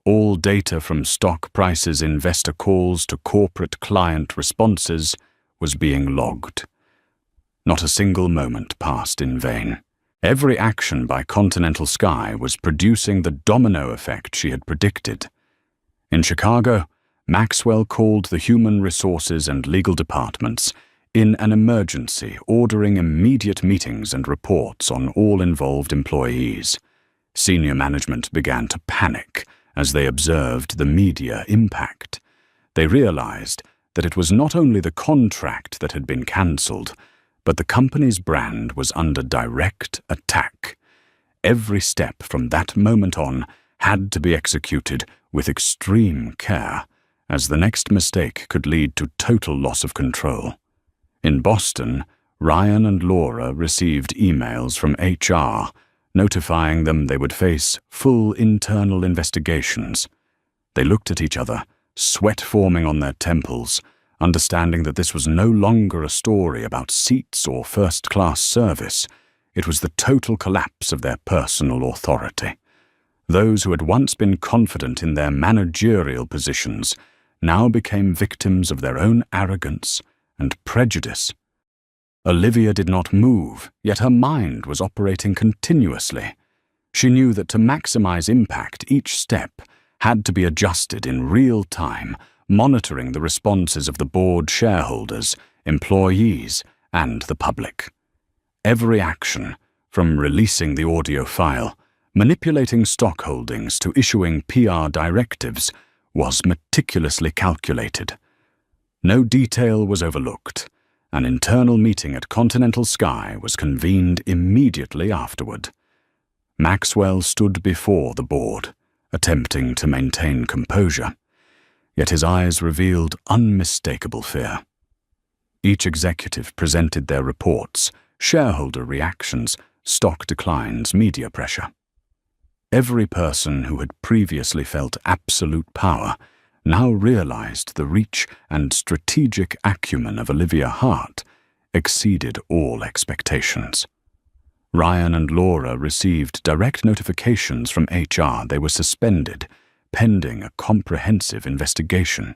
All data from stock prices, investor calls to corporate client responses was being logged. Not a single moment passed in vain. Every action by Continental Sky was producing the domino effect she had predicted. In Chicago, Maxwell called the human resources and legal departments in an emergency, ordering immediate meetings and reports on all involved employees. Senior management began to panic as they observed the media impact. They realized that it was not only the contract that had been cancelled, but the company's brand was under direct attack. Every step from that moment on had to be executed with extreme care, as the next mistake could lead to total loss of control. In Boston, Ryan and Laura received emails from HR notifying them they would face full internal investigations. They looked at each other, sweat forming on their temples, understanding that this was no longer a story about seats or first-class service. It was the total collapse of their personal authority. Those who had once been confident in their managerial positions now became victims of their own arrogance and prejudice. Olivia did not move, yet her mind was operating continuously. She knew that to maximize impact, each step had to be adjusted in real time, monitoring the responses of the board shareholders, employees, and the public. Every action, from releasing the audio file, manipulating stock holdings to issuing PR directives, was meticulously calculated. No detail was overlooked. An internal meeting at Continental Sky was convened immediately afterward. Maxwell stood before the board, attempting to maintain composure, yet his eyes revealed unmistakable fear. Each executive presented their reports, shareholder reactions, stock declines, media pressure. Every person who had previously felt absolute power now realized the reach and strategic acumen of Olivia Hart exceeded all expectations. Ryan and Laura received direct notifications from HR they were suspended, pending a comprehensive investigation.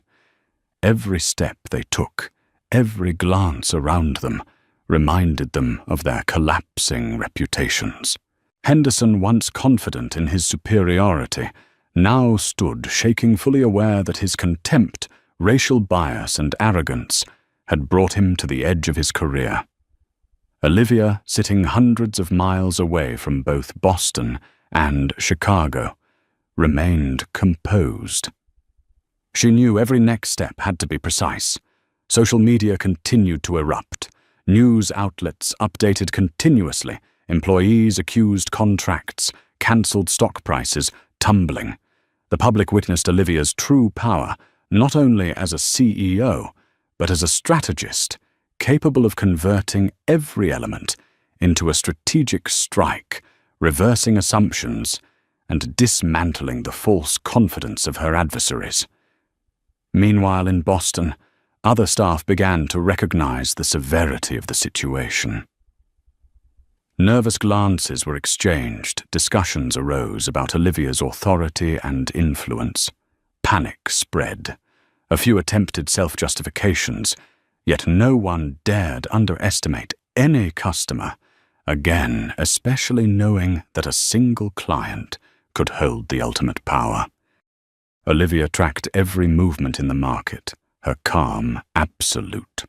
Every step they took, every glance around them, reminded them of their collapsing reputations. Henderson, once confident in his superiority, now stood shaking, fully aware that his contempt, racial bias, and arrogance had brought him to the edge of his career. Olivia, sitting hundreds of miles away from both Boston and Chicago, remained composed. She knew every next step had to be precise. Social media continued to erupt. News outlets updated continuously. Employees accused contracts, cancelled stock prices, tumbling. The public witnessed Olivia's true power, not only as a CEO, but as a strategist, capable of converting every element into a strategic strike, reversing assumptions, and dismantling the false confidence of her adversaries. Meanwhile, in Boston, other staff began to recognize the severity of the situation. Nervous glances were exchanged, discussions arose about Olivia's authority and influence. Panic spread. A few attempted self-justifications, yet no one dared underestimate any customer, again, especially knowing that a single client could hold the ultimate power. Olivia tracked every movement in the market, her calm absolute.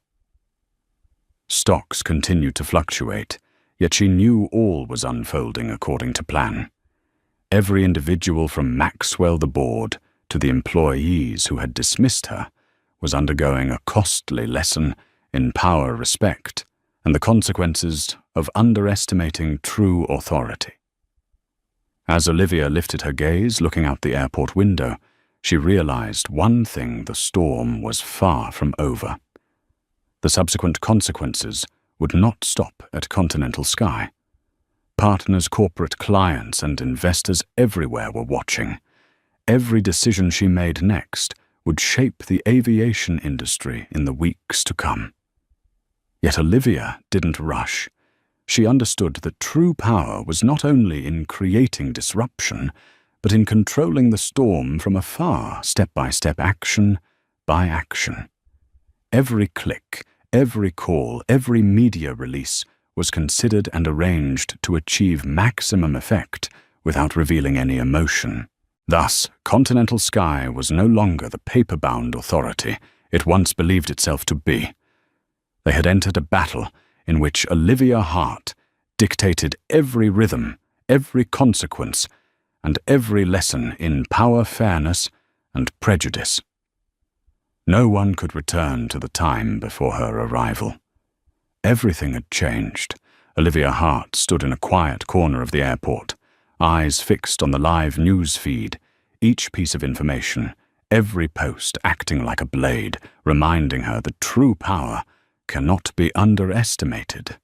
Stocks continued to fluctuate, yet she knew all was unfolding according to plan. Every individual from Maxwell the board to the employees who had dismissed her was undergoing a costly lesson in power respect and the consequences of underestimating true authority. As Olivia lifted her gaze, looking out the airport window, she realized one thing: the storm was far from over. The subsequent consequences would not stop at Continental Sky. Partners, corporate clients, and investors everywhere were watching. Every decision she made next would shape the aviation industry in the weeks to come. Yet Olivia didn't rush. She understood that true power was not only in creating disruption, but in controlling the storm from afar, step-by-step, action by action. Every click, every call, every media release was considered and arranged to achieve maximum effect without revealing any emotion. Thus, Continental Sky was no longer the paper-bound authority it once believed itself to be. They had entered a battle in which Olivia Hart dictated every rhythm, every consequence, and every lesson in power, fairness, and prejudice. No one could return to the time before her arrival. Everything had changed. Olivia Hart stood in a quiet corner of the airport, eyes fixed on the live news feed, each piece of information, every post acting like a blade, reminding her that true power cannot be underestimated.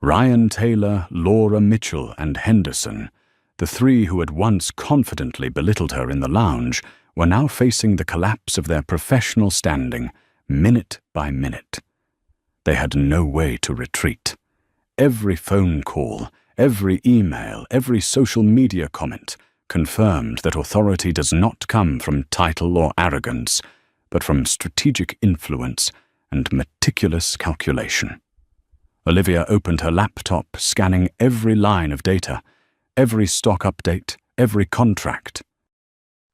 Ryan Taylor, Laura Mitchell, and Henderson, the three who had once confidently belittled her in the lounge, were now facing the collapse of their professional standing, minute by minute. They had no way to retreat. Every phone call, every email, every social media comment confirmed that authority does not come from title or arrogance, but from strategic influence and meticulous calculation. Olivia opened her laptop, scanning every line of data, every stock update, every contract.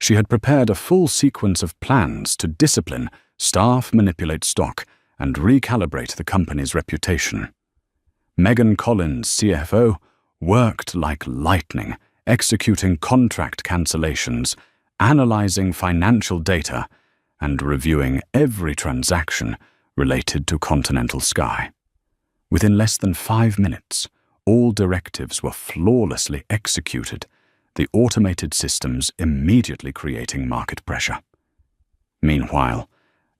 She had prepared a full sequence of plans to discipline, staff, manipulate stock, and recalibrate the company's reputation. Megan Collins, CFO, worked like lightning, executing contract cancellations, analyzing financial data, and reviewing every transaction related to Continental Sky. Within less than 5 minutes, all directives were flawlessly executed, the automated systems immediately creating market pressure. Meanwhile,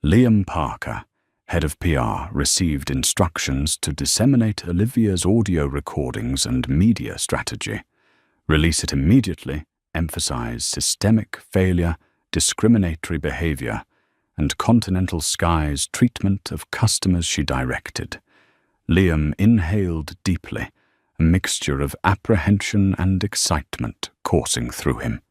Liam Parker, head of PR, received instructions to disseminate Olivia's audio recordings and media strategy, release it immediately, emphasize systemic failure, discriminatory behavior, and Continental Sky's treatment of customers she directed. Liam inhaled deeply, a mixture of apprehension and excitement coursing through him.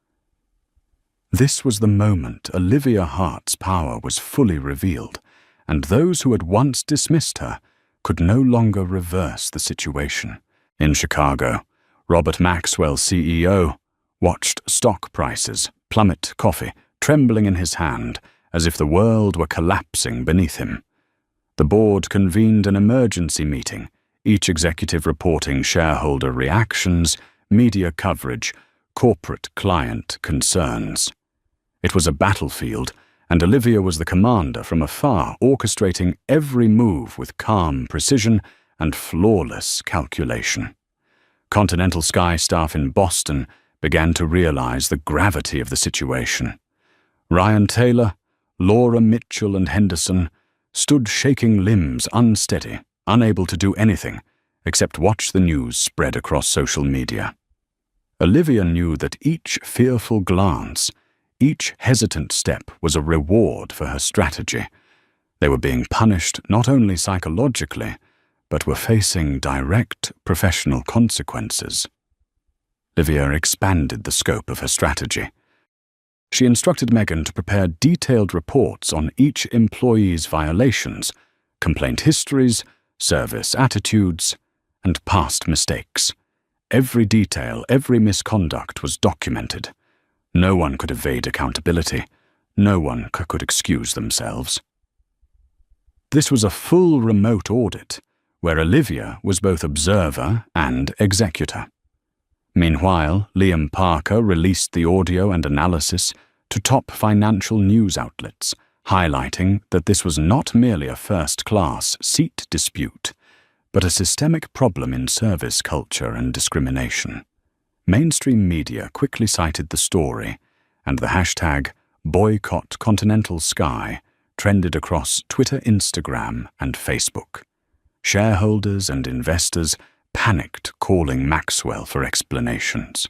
This was the moment Olivia Hart's power was fully revealed, and those who had once dismissed her could no longer reverse the situation. In Chicago, Robert Maxwell, CEO, watched stock prices plummet, coffee trembling in his hand, as if the world were collapsing beneath him. The board convened an emergency meeting, each executive reporting shareholder reactions, media coverage, corporate client concerns. It was a battlefield, and Olivia was the commander from afar, orchestrating every move with calm precision and flawless calculation. Continental Sky staff in Boston began to realize the gravity of the situation. Ryan Taylor, Laura Mitchell, and Henderson stood shaking limbs, unsteady, unable to do anything except watch the news spread across social media. Olivia knew that each fearful glance, each hesitant step was a reward for her strategy. They were being punished not only psychologically, but were facing direct professional consequences. Olivia expanded the scope of her strategy. She instructed Megan to prepare detailed reports on each employee's violations, complaint histories, service attitudes, and past mistakes. Every detail, every misconduct was documented. No one could evade accountability. No one could excuse themselves. This was a full remote audit, where Olivia was both observer and executor. Meanwhile, Liam Parker released the audio and analysis to top financial news outlets, highlighting that this was not merely a first-class seat dispute, but a systemic problem in service culture and discrimination. Mainstream media quickly cited the story, and the hashtag Boycott Continental Sky trended across Twitter, Instagram, and Facebook. Shareholders and investors panicked, calling Maxwell for explanations.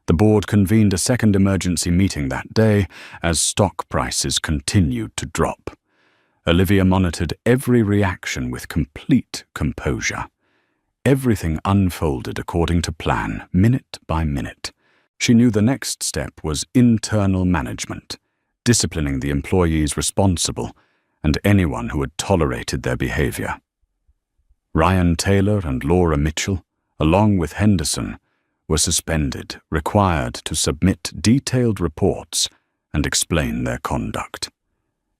The board convened a second emergency meeting that day as stock prices continued to drop. Olivia monitored every reaction with complete composure. Everything unfolded according to plan, minute by minute. She knew the next step was internal management, disciplining the employees responsible and anyone who had tolerated their behavior. Ryan Taylor and Laura Mitchell, along with Henderson, were suspended, required to submit detailed reports and explain their conduct.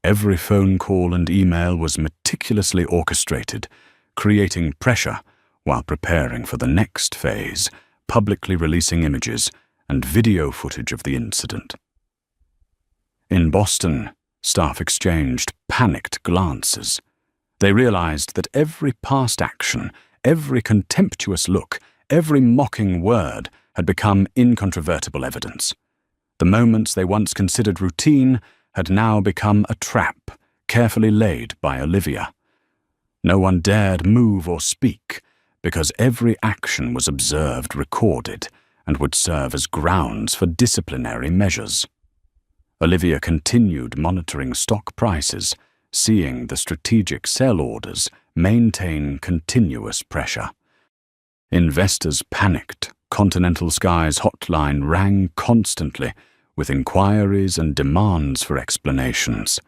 Every phone call and email was meticulously orchestrated, creating pressure while preparing for the next phase, publicly releasing images and video footage of the incident. In Boston, Staff exchanged panicked glances. They realized that every past action, every contemptuous look, every mocking word had become incontrovertible evidence. The moments they once considered routine had now become a trap, carefully laid by Olivia. No one dared move or speak, because every action was observed, recorded, and would serve as grounds for disciplinary measures. Olivia continued monitoring stock prices, seeing the strategic sell orders maintain continuous pressure. Investors panicked. Continental Sky's hotline rang constantly, with inquiries and demands for explanations.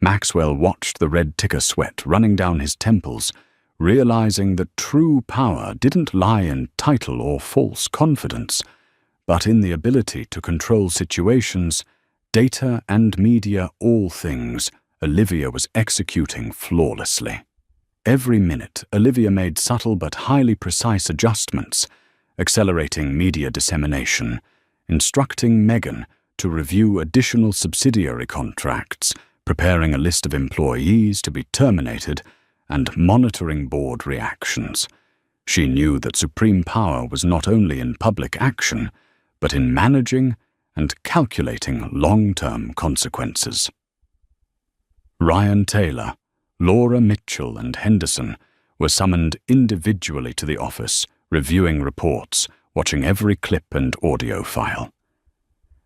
Maxwell watched the red ticker sweat running down his temples, realizing that true power didn't lie in title or false confidence, but in the ability to control situations, data and media, all things Olivia was executing flawlessly. Every minute, Olivia made subtle but highly precise adjustments, accelerating media dissemination, instructing Megan to review additional subsidiary contracts, preparing a list of employees to be terminated, and monitoring board reactions. She knew that supreme power was not only in public action, but in managing and calculating long-term consequences. Ryan Taylor, Laura Mitchell, and Henderson were summoned individually to the office, reviewing reports, watching every clip and audio file.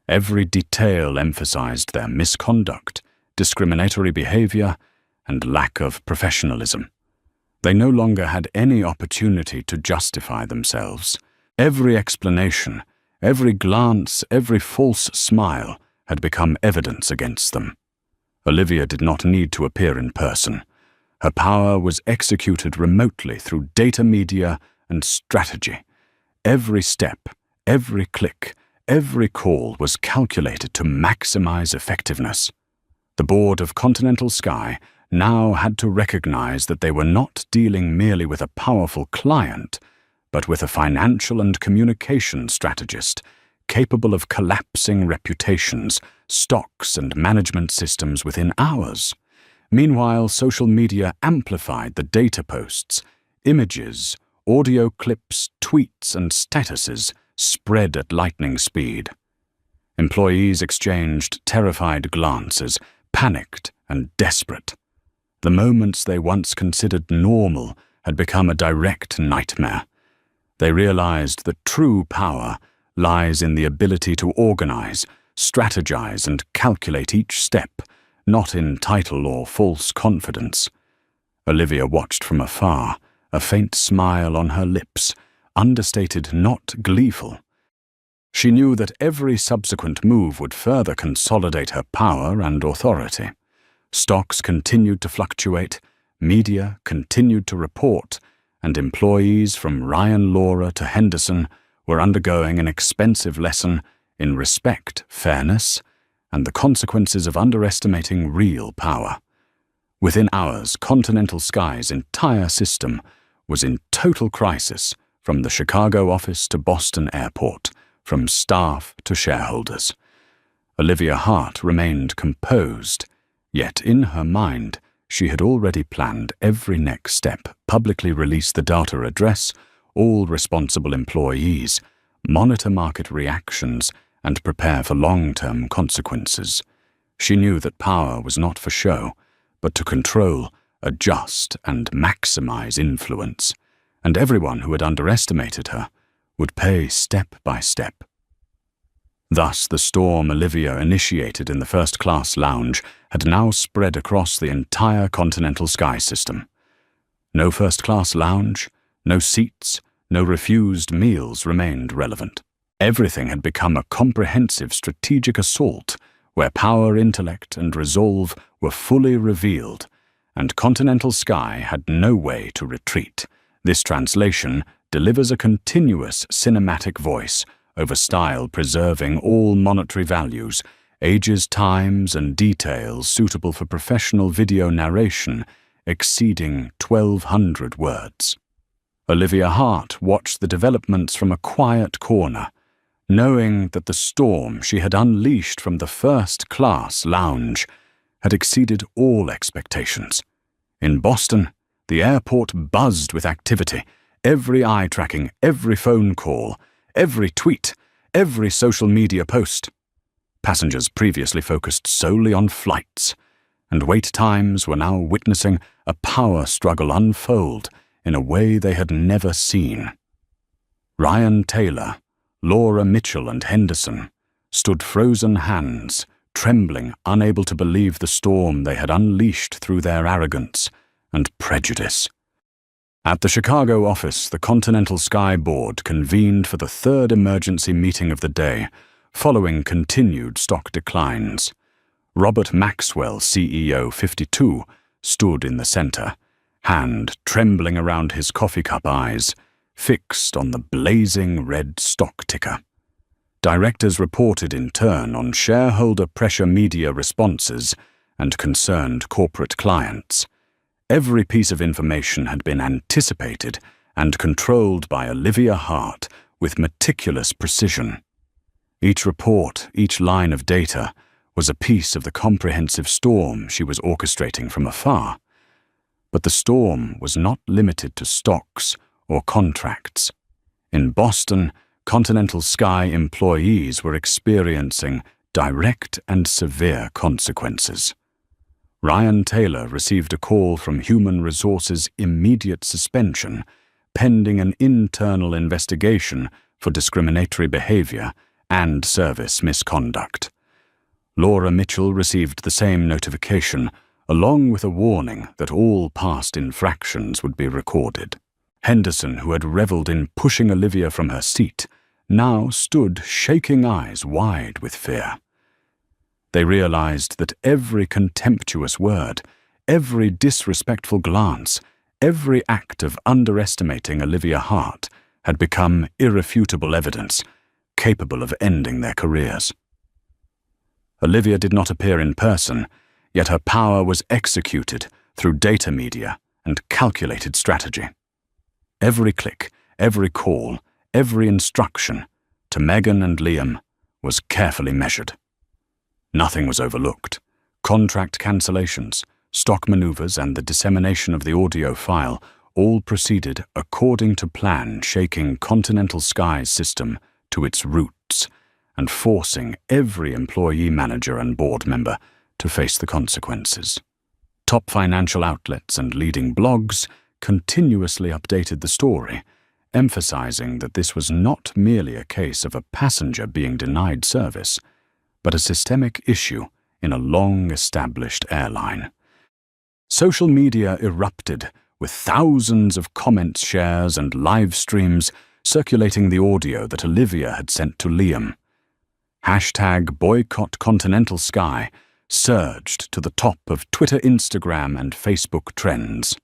Every detail emphasized their misconduct, discriminatory behavior, and lack of professionalism. They no longer had any opportunity to justify themselves. Every explanation, every glance, every false smile had become evidence against them. Olivia did not need to appear in person. Her power was executed remotely through data, media, and strategy. Every step, every click, every call was calculated to maximize effectiveness. The board of Continental Sky now had to recognize that they were not dealing merely with a powerful client, but with a financial and communication strategist capable of collapsing reputations, stocks, and management systems within hours. Meanwhile, social media amplified the data posts. Images, audio clips, tweets, and statuses spread at lightning speed. Employees exchanged terrified glances, panicked and desperate. The moments they once considered normal had become a direct nightmare. They realized that true power lies in the ability to organize, strategize, and calculate each step, not in title or false confidence. Olivia watched from afar, a faint smile on her lips, understated, not gleeful. She knew that every subsequent move would further consolidate her power and authority. Stocks continued to fluctuate, media continued to report, and employees from Ryan, Laura to Henderson were undergoing an expensive lesson in respect, fairness, and the consequences of underestimating real power. Within hours, Continental Sky's entire system was in total crisis, from the Chicago office to Boston airport, from staff to shareholders. Olivia Hart remained composed, yet in her mind she had already planned every next step: publicly release the data address, all responsible employees, monitor market reactions, and prepare for long-term consequences. She knew that power was not for show, but to control, adjust, and maximize influence, and everyone who had underestimated her would pay step by step. Thus, the storm Olivia initiated in the first-class lounge had now spread across the entire Continental Sky system. No first-class lounge, no seats, no refused meals remained relevant. Everything had become a comprehensive strategic assault where power, intellect, and resolve were fully revealed, and Continental Sky had no way to retreat. This translation delivers a continuous cinematic voice over style, preserving all monetary values, ages, times, and details suitable for professional video narration exceeding 1,200 words. Olivia Hart watched the developments from a quiet corner, knowing that the storm she had unleashed from the first-class lounge had exceeded all expectations. In Boston, the airport buzzed with activity. Every eye tracking, every phone call, every tweet, every social media post. Passengers previously focused solely on flights, and wait times were now witnessing a power struggle unfold in a way they had never seen. Ryan Taylor, Laura Mitchell, and Henderson stood frozen hands, trembling, unable to believe the storm they had unleashed through their arrogance and prejudice. At the Chicago office, the Continental Sky Board convened for the third emergency meeting of the day, following continued stock declines. Robert Maxwell, CEO 52, stood in the center, hand trembling around his coffee cup eyes, fixed on the blazing red stock ticker. Directors reported in turn on shareholder pressure media responses and concerned corporate clients. Every piece of information had been anticipated and controlled by Olivia Hart with meticulous precision. Each report, each line of data, was a piece of the comprehensive storm she was orchestrating from afar. But the storm was not limited to stocks or contracts. In Boston, Continental Sky employees were experiencing direct and severe consequences. Ryan Taylor received a call from Human Resources' immediate suspension, pending an internal investigation for discriminatory behavior and service misconduct. Laura Mitchell received the same notification, along with a warning that all past infractions would be recorded. Henderson, who had reveled in pushing Olivia from her seat, now stood shaking eyes wide with fear. They realized that every contemptuous word, every disrespectful glance, every act of underestimating Olivia Hart had become irrefutable evidence, capable of ending their careers. Olivia did not appear in person, yet her power was executed through data media and calculated strategy. Every click, every call, every instruction to Megan and Liam was carefully measured. Nothing was overlooked. Contract cancellations, stock maneuvers, and the dissemination of the audio file all proceeded according to plan, shaking Continental Sky's system to its roots and forcing every employee, manager, and board member to face the consequences. Top financial outlets and leading blogs continuously updated the story, emphasizing that this was not merely a case of a passenger being denied service, but a systemic issue in a long-established airline. Social media erupted, with thousands of comments, shares, and live streams circulating the audio that Olivia had sent to Liam. #BoycottContinentalSky surged to the top of Twitter, Instagram, and Facebook trends.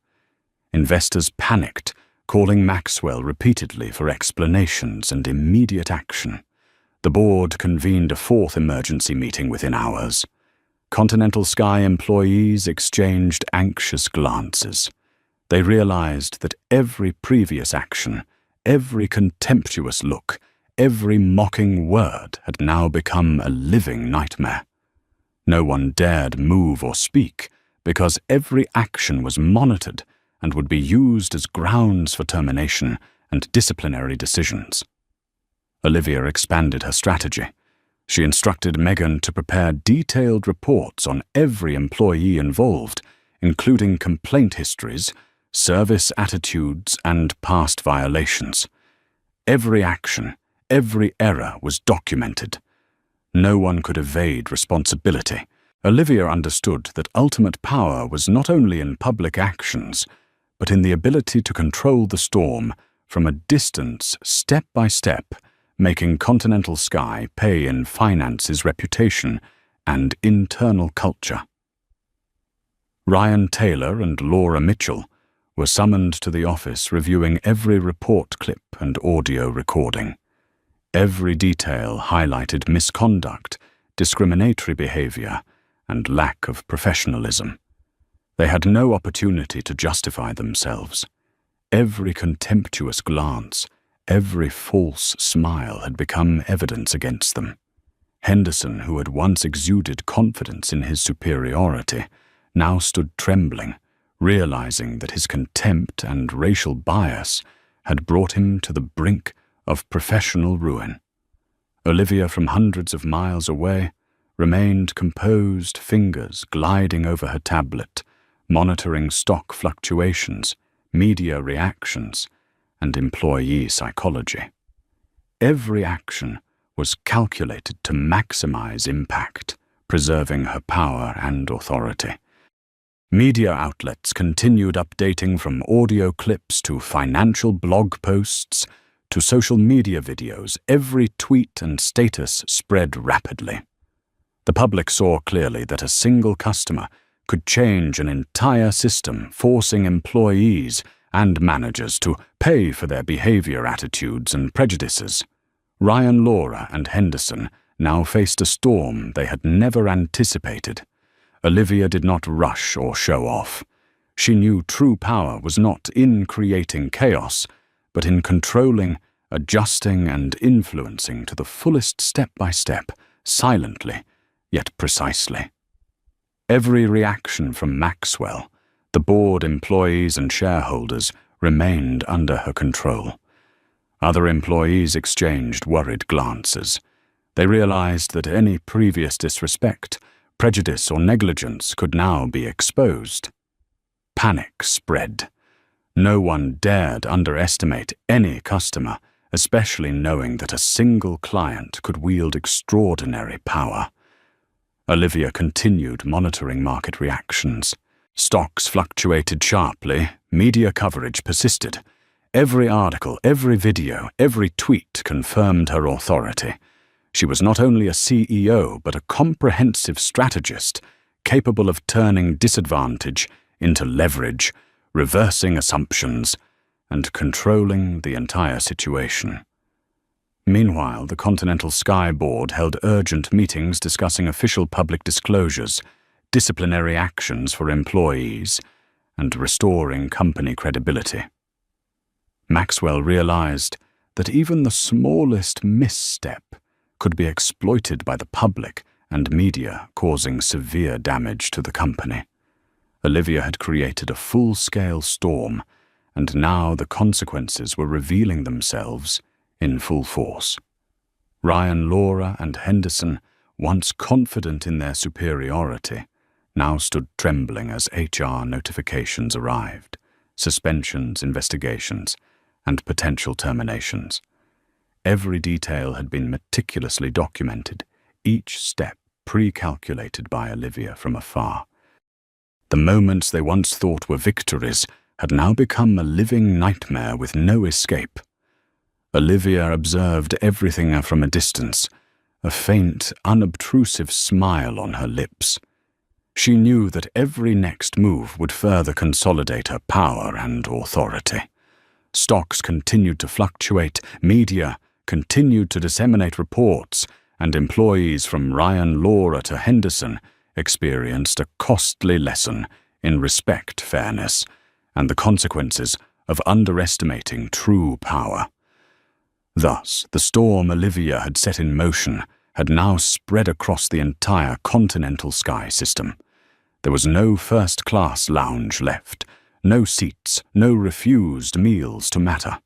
Investors panicked, calling Maxwell repeatedly for explanations and immediate action. The board convened a fourth emergency meeting within hours. Continental Sky employees exchanged anxious glances. They realized that every previous action, every contemptuous look, every mocking word had now become a living nightmare. No one dared move or speak because every action was monitored and would be used as grounds for termination and disciplinary decisions. Olivia expanded her strategy. She instructed Megan to prepare detailed reports on every employee involved, including complaint histories, service attitudes, and past violations. Every action, every error was documented. No one could evade responsibility. Olivia understood that ultimate power was not only in public actions, but in the ability to control the storm from a distance, step by step, making Continental Sky pay in finances, reputation, and internal culture. Ryan Taylor and Laura Mitchell were summoned to the office, reviewing every report clip and audio recording. Every detail highlighted misconduct, discriminatory behavior, and lack of professionalism. They had no opportunity to justify themselves. Every contemptuous glance, every false smile had become evidence against them. Henderson, who had once exuded confidence in his superiority, now stood trembling, realizing that his contempt and racial bias had brought him to the brink of professional ruin. Olivia, from hundreds of miles away, remained composed, fingers gliding over her tablet, monitoring stock fluctuations, media reactions, and employee psychology. Every action was calculated to maximize impact, preserving her power and authority. Media outlets continued updating, from audio clips to financial blog posts to social media videos. Every tweet and status spread rapidly. The public saw clearly that a single customer could change an entire system, forcing employees and managers to pay for their behavior, attitudes, and prejudices. Ryan, Laura, and Henderson now faced a storm they had never anticipated. Olivia did not rush or show off. She knew true power was not in creating chaos, but in controlling, adjusting, and influencing to the fullest step by step, silently, yet precisely. Every reaction from Maxwell, the board, employees, and shareholders remained under her control. Other employees exchanged worried glances. They realized that any previous disrespect, prejudice, or negligence could now be exposed. Panic spread. No one dared underestimate any customer, especially knowing that a single client could wield extraordinary power. Olivia continued monitoring market reactions. Stocks fluctuated sharply, media coverage persisted. Every article, every video, every tweet confirmed her authority. She was not only a CEO, but a comprehensive strategist, capable of turning disadvantage into leverage, reversing assumptions, and controlling the entire situation. Meanwhile, the Continental Sky Board held urgent meetings discussing official public disclosures, disciplinary actions for employees, and restoring company credibility. Maxwell realized that even the smallest misstep could be exploited by the public and media, causing severe damage to the company. Olivia had created a full-scale storm, and now the consequences were revealing themselves in full force. Ryan, Laura, and Henderson, once confident in their superiority, now stood trembling as HR notifications arrived, suspensions, investigations, and potential terminations. Every detail had been meticulously documented, each step pre-calculated by Olivia from afar. The moments they once thought were victories had now become a living nightmare with no escape. Olivia observed everything from a distance, a faint, unobtrusive smile on her lips. She knew that every next move would further consolidate her power and authority. Stocks continued to fluctuate, media continued to disseminate reports, and employees from Ryan, Laura to Henderson experienced a costly lesson in respect, fairness, and the consequences of underestimating true power. Thus, the storm Olivia had set in motion had now spread across the entire Continental Sky system. There was no first-class lounge left, no seats, no refused meals to matter.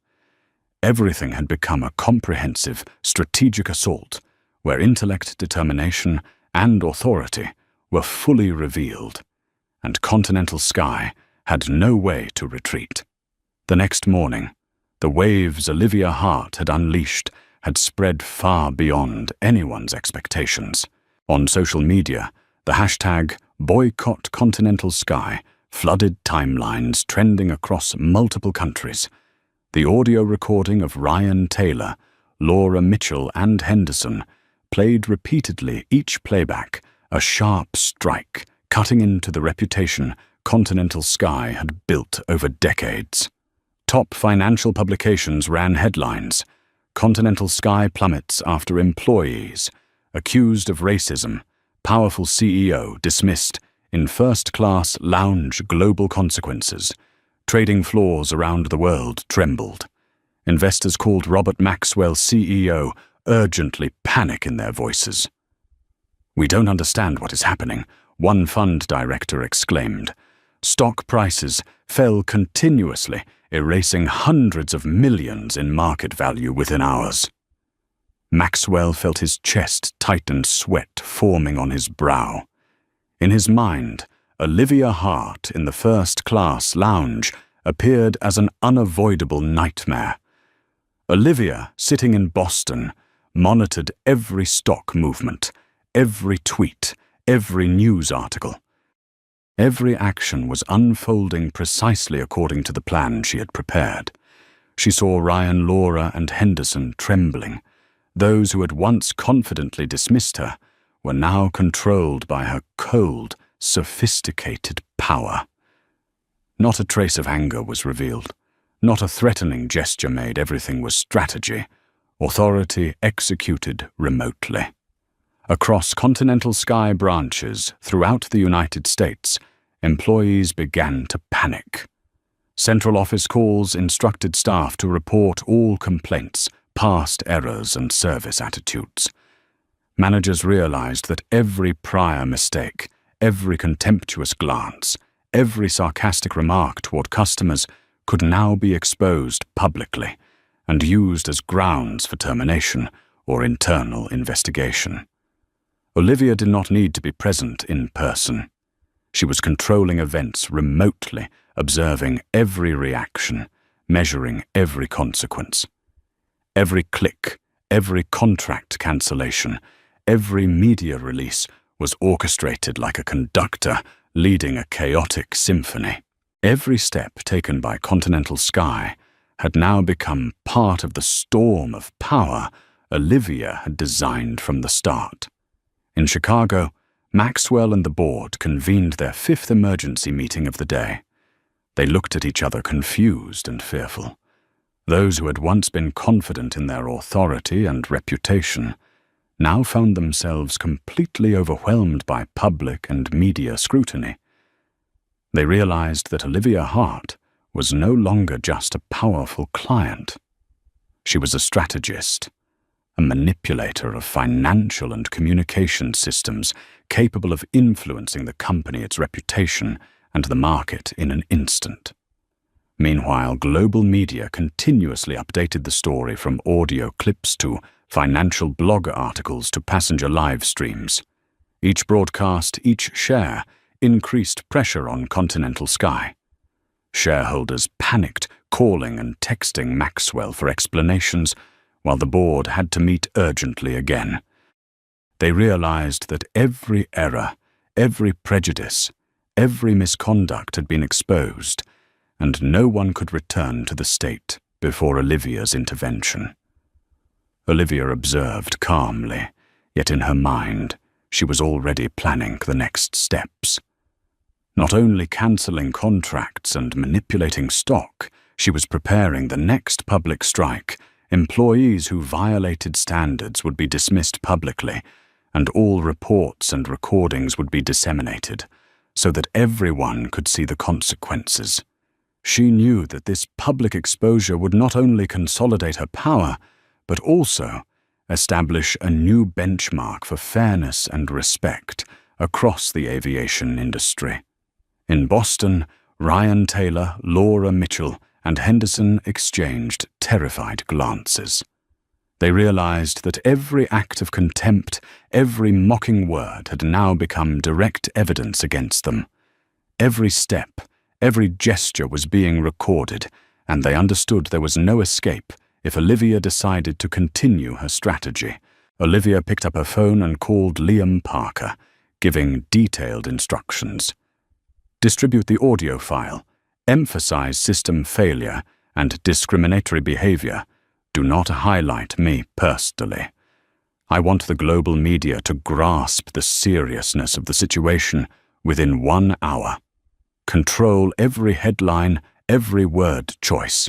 Everything had become a comprehensive, strategic assault, where intellect, determination, and authority were fully revealed, and Continental Sky had no way to retreat. The next morning, the waves Olivia Hart had unleashed had spread far beyond anyone's expectations. On social media, the hashtag Boycott Continental Sky flooded timelines, trending across multiple countries. The audio recording of Ryan Taylor, Laura Mitchell, and Henderson played repeatedly, each playback a sharp strike, cutting into the reputation Continental Sky had built over decades. Top financial publications ran headlines: Continental Sky plummets after employees accused of racism, powerful CEO dismissed in first-class lounge, global consequences. Trading floors around the world trembled. Investors called Robert Maxwell CEO urgently, panic in their voices. "We don't understand what is happening," one fund director exclaimed. Stock prices fell continuously, erasing hundreds of millions in market value within hours. Maxwell felt his chest tighten, sweat forming on his brow. In his mind, Olivia Hart in the first-class lounge appeared as an unavoidable nightmare. Olivia, sitting in Boston, monitored every stock movement, every tweet, every news article. Every action was unfolding precisely according to the plan she had prepared. She saw Ryan, Laura, and Henderson trembling. Those who had once confidently dismissed her were now controlled by her cold, sophisticated power. Not a trace of anger was revealed. Not a threatening gesture made. Everything was strategy, authority executed remotely. Across Continental Sky branches throughout the United States, employees began to panic. Central office calls instructed staff to report all complaints, past errors, and service attitudes. Managers realized that every prior mistake, every contemptuous glance, every sarcastic remark toward customers could now be exposed publicly and used as grounds for termination or internal investigation. Olivia did not need to be present in person. She was controlling events remotely, observing every reaction, measuring every consequence. Every click, every contract cancellation, every media release was orchestrated like a conductor leading a chaotic symphony. Every step taken by Continental Sky had now become part of the storm of power Olivia had designed from the start. In Chicago, Maxwell and the board convened their fifth emergency meeting of the day. They looked at each other confused and fearful. Those who had once been confident in their authority and reputation now found themselves completely overwhelmed by public and media scrutiny. They realized that Olivia Hart was no longer just a powerful client. She was a strategist, a manipulator of financial and communication systems capable of influencing the company, its reputation, and the market in an instant. Meanwhile, global media continuously updated the story from audio clips to financial blog articles to passenger live streams. Each broadcast, each share, increased pressure on Continental Sky. Shareholders panicked, calling and texting Maxwell for explanations, while the board had to meet urgently again. They realized that every error, every prejudice, every misconduct had been exposed, and no one could return to the state before Olivia's intervention. Olivia observed calmly, yet in her mind she was already planning the next steps. Not only cancelling contracts and manipulating stock, she was preparing the next public strike. Employees who violated standards would be dismissed publicly, and all reports and recordings would be disseminated, so that everyone could see the consequences. She knew that this public exposure would not only consolidate her power, but also establish a new benchmark for fairness and respect across the aviation industry. In Boston, Ryan Taylor, Laura Mitchell, and Henderson exchanged terrified glances. They realized that every act of contempt, every mocking word had now become direct evidence against them. Every step, every gesture was being recorded, and they understood there was no escape if Olivia decided to continue her strategy. Olivia picked up her phone and called Liam Parker, giving detailed instructions. Distribute the audio file. Emphasize system failure and discriminatory behavior. Do not highlight me personally. I want the global media to grasp the seriousness of the situation within 1 hour. Control every headline, every word choice.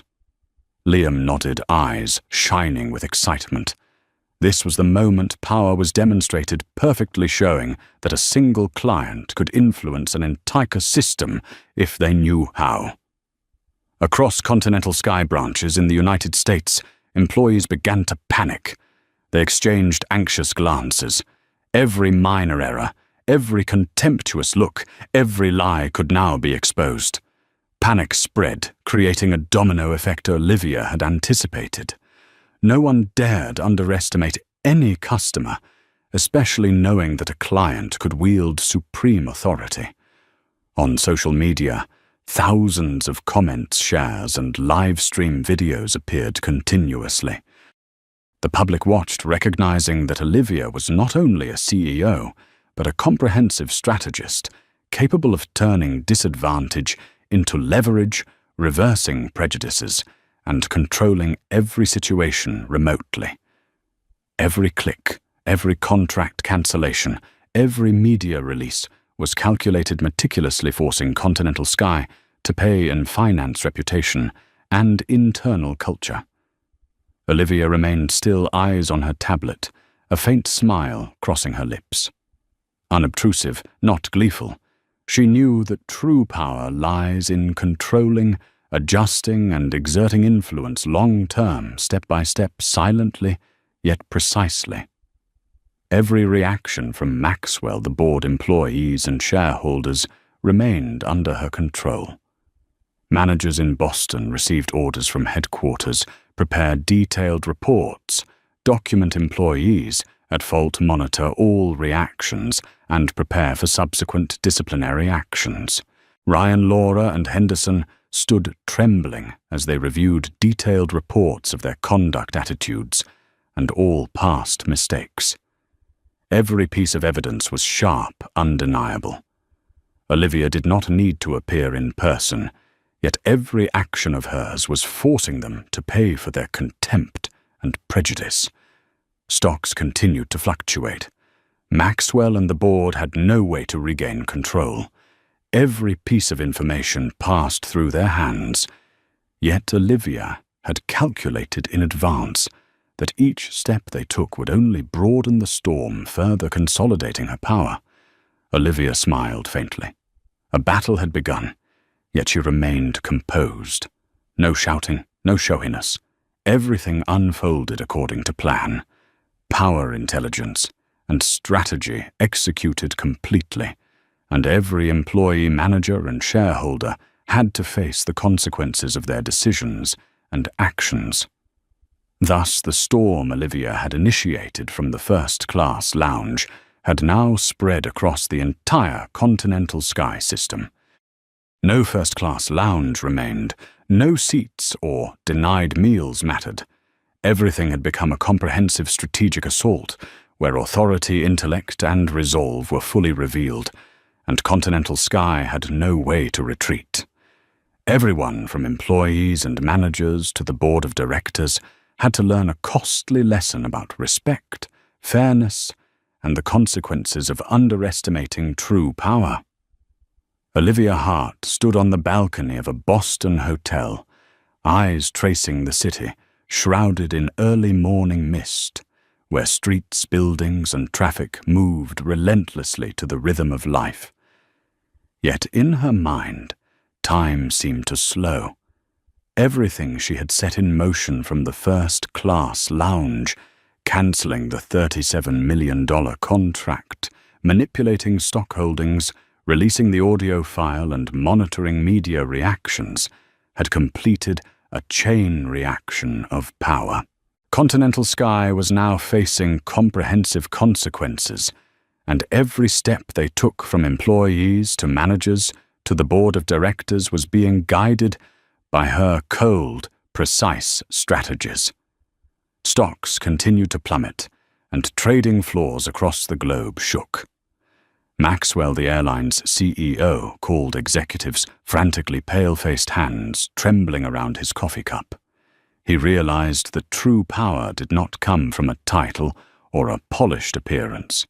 Liam nodded, eyes shining with excitement. This was the moment power was demonstrated, perfectly showing that a single client could influence an entire system if they knew how. Across Continental Sky branches in the United States, employees began to panic. They exchanged anxious glances. Every minor error, every contemptuous look, every lie could now be exposed. Panic spread, creating a domino effect Olivia had anticipated. No one dared underestimate any customer, especially knowing that a client could wield supreme authority. On social media, thousands of comments, shares, and live stream videos appeared continuously. The public watched, recognizing that Olivia was not only a CEO, but a comprehensive strategist, capable of turning disadvantage into leverage, reversing prejudices, and controlling every situation remotely. Every click, every contract cancellation, every media release was calculated meticulously, forcing Continental Sky to pay in finance reputation and internal culture. Olivia remained still, eyes on her tablet, a faint smile crossing her lips. Unobtrusive, not gleeful, she knew that true power lies in controlling, adjusting, and exerting influence long-term, step by step, silently, yet precisely. Every reaction from Maxwell, the board, employees, and shareholders remained under her control. Managers in Boston received orders from headquarters, prepare detailed reports, document employees at fault, monitor all reactions, and prepare for subsequent disciplinary actions. Ryan, Laura, and Henderson stood trembling as they reviewed detailed reports of their conduct, attitudes, and all past mistakes. Every piece of evidence was sharp, undeniable. Olivia did not need to appear in person, yet every action of hers was forcing them to pay for their contempt and prejudice. Stocks continued to fluctuate. Maxwell and the board had no way to regain control. Every piece of information passed through their hands, yet Olivia had calculated in advance that each step they took would only broaden the storm, further consolidating her power. Olivia smiled faintly. A battle had begun, yet she remained composed. No shouting, no showiness. Everything unfolded according to plan. Power, intelligence, and strategy executed completely, and every employee, manager, and shareholder had to face the consequences of their decisions and actions. Thus, the storm Olivia had initiated from the first-class lounge had now spread across the entire Continental Sky system. No first-class lounge remained, no seats or denied meals mattered. Everything had become a comprehensive strategic assault, where authority, intellect, and resolve were fully revealed, and Continental Sky had no way to retreat. Everyone, from employees and managers to the board of directors, had to learn a costly lesson about respect, fairness, and the consequences of underestimating true power. Olivia Hart stood on the balcony of a Boston hotel, eyes tracing the city, shrouded in early morning mist, where streets, buildings, and traffic moved relentlessly to the rhythm of life. Yet in her mind, time seemed to slow. Everything she had set in motion from the first-class lounge, cancelling the $37 million contract, manipulating stock holdings, releasing the audio file, and monitoring media reactions, had completed a chain reaction of power. Continental Sky was now facing comprehensive consequences, and every step they took, from employees to managers to the board of directors, was being guided by her cold, precise strategies. Stocks continued to plummet, and trading floors across the globe shook. Maxwell, the airline's CEO, called executives, frantically pale-faced hands trembling around his coffee cup. He realized that true power did not come from a title or a polished appearance,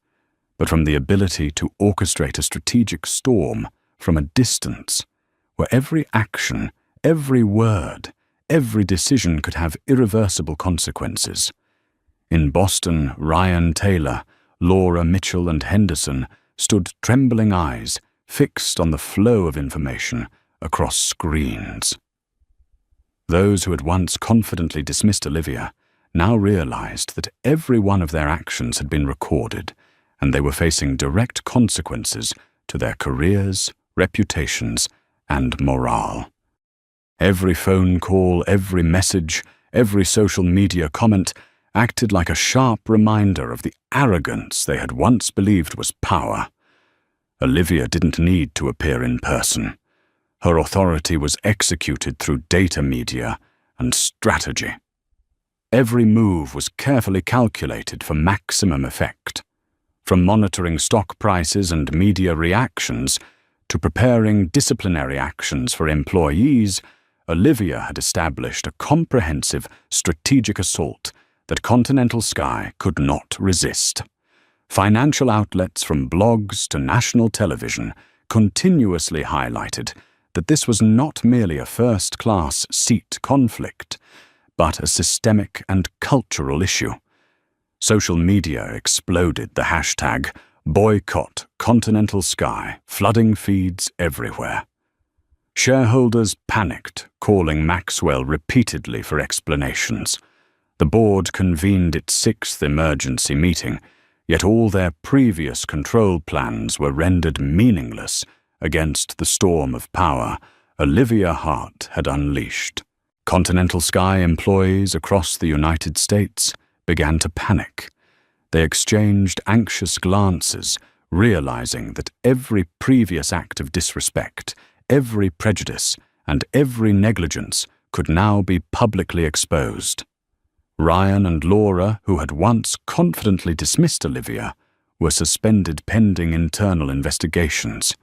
but from the ability to orchestrate a strategic storm from a distance, where every action, every word, every decision could have irreversible consequences. In Boston, Ryan Taylor, Laura Mitchell, and Henderson stood trembling eyes fixed on the flow of information across screens. Those who had once confidently dismissed Olivia now realized that every one of their actions had been recorded, and they were facing direct consequences to their careers, reputations, and morale. Every phone call, every message, every social media comment acted like a sharp reminder of the arrogance they had once believed was power. Olivia didn't need to appear in person. Her authority was executed through data media and strategy. Every move was carefully calculated for maximum effect. From monitoring stock prices and media reactions to preparing disciplinary actions for employees, Olivia had established a comprehensive strategic assault that Continental Sky could not resist. Financial outlets from blogs to national television continuously highlighted that this was not merely a first-class seat conflict, but a systemic and cultural issue. Social media exploded the hashtag Boycott Continental Sky, flooding feeds everywhere. Shareholders panicked, calling Maxwell repeatedly for explanations. The board convened its 6th emergency meeting, yet all their previous control plans were rendered meaningless against the storm of power Olivia Hart had unleashed. Continental Sky employees across the United States began to panic. They exchanged anxious glances, realizing that every previous act of disrespect, every prejudice, and every negligence could now be publicly exposed. Ryan and Laura, who had once confidently dismissed Olivia, were suspended pending internal investigations.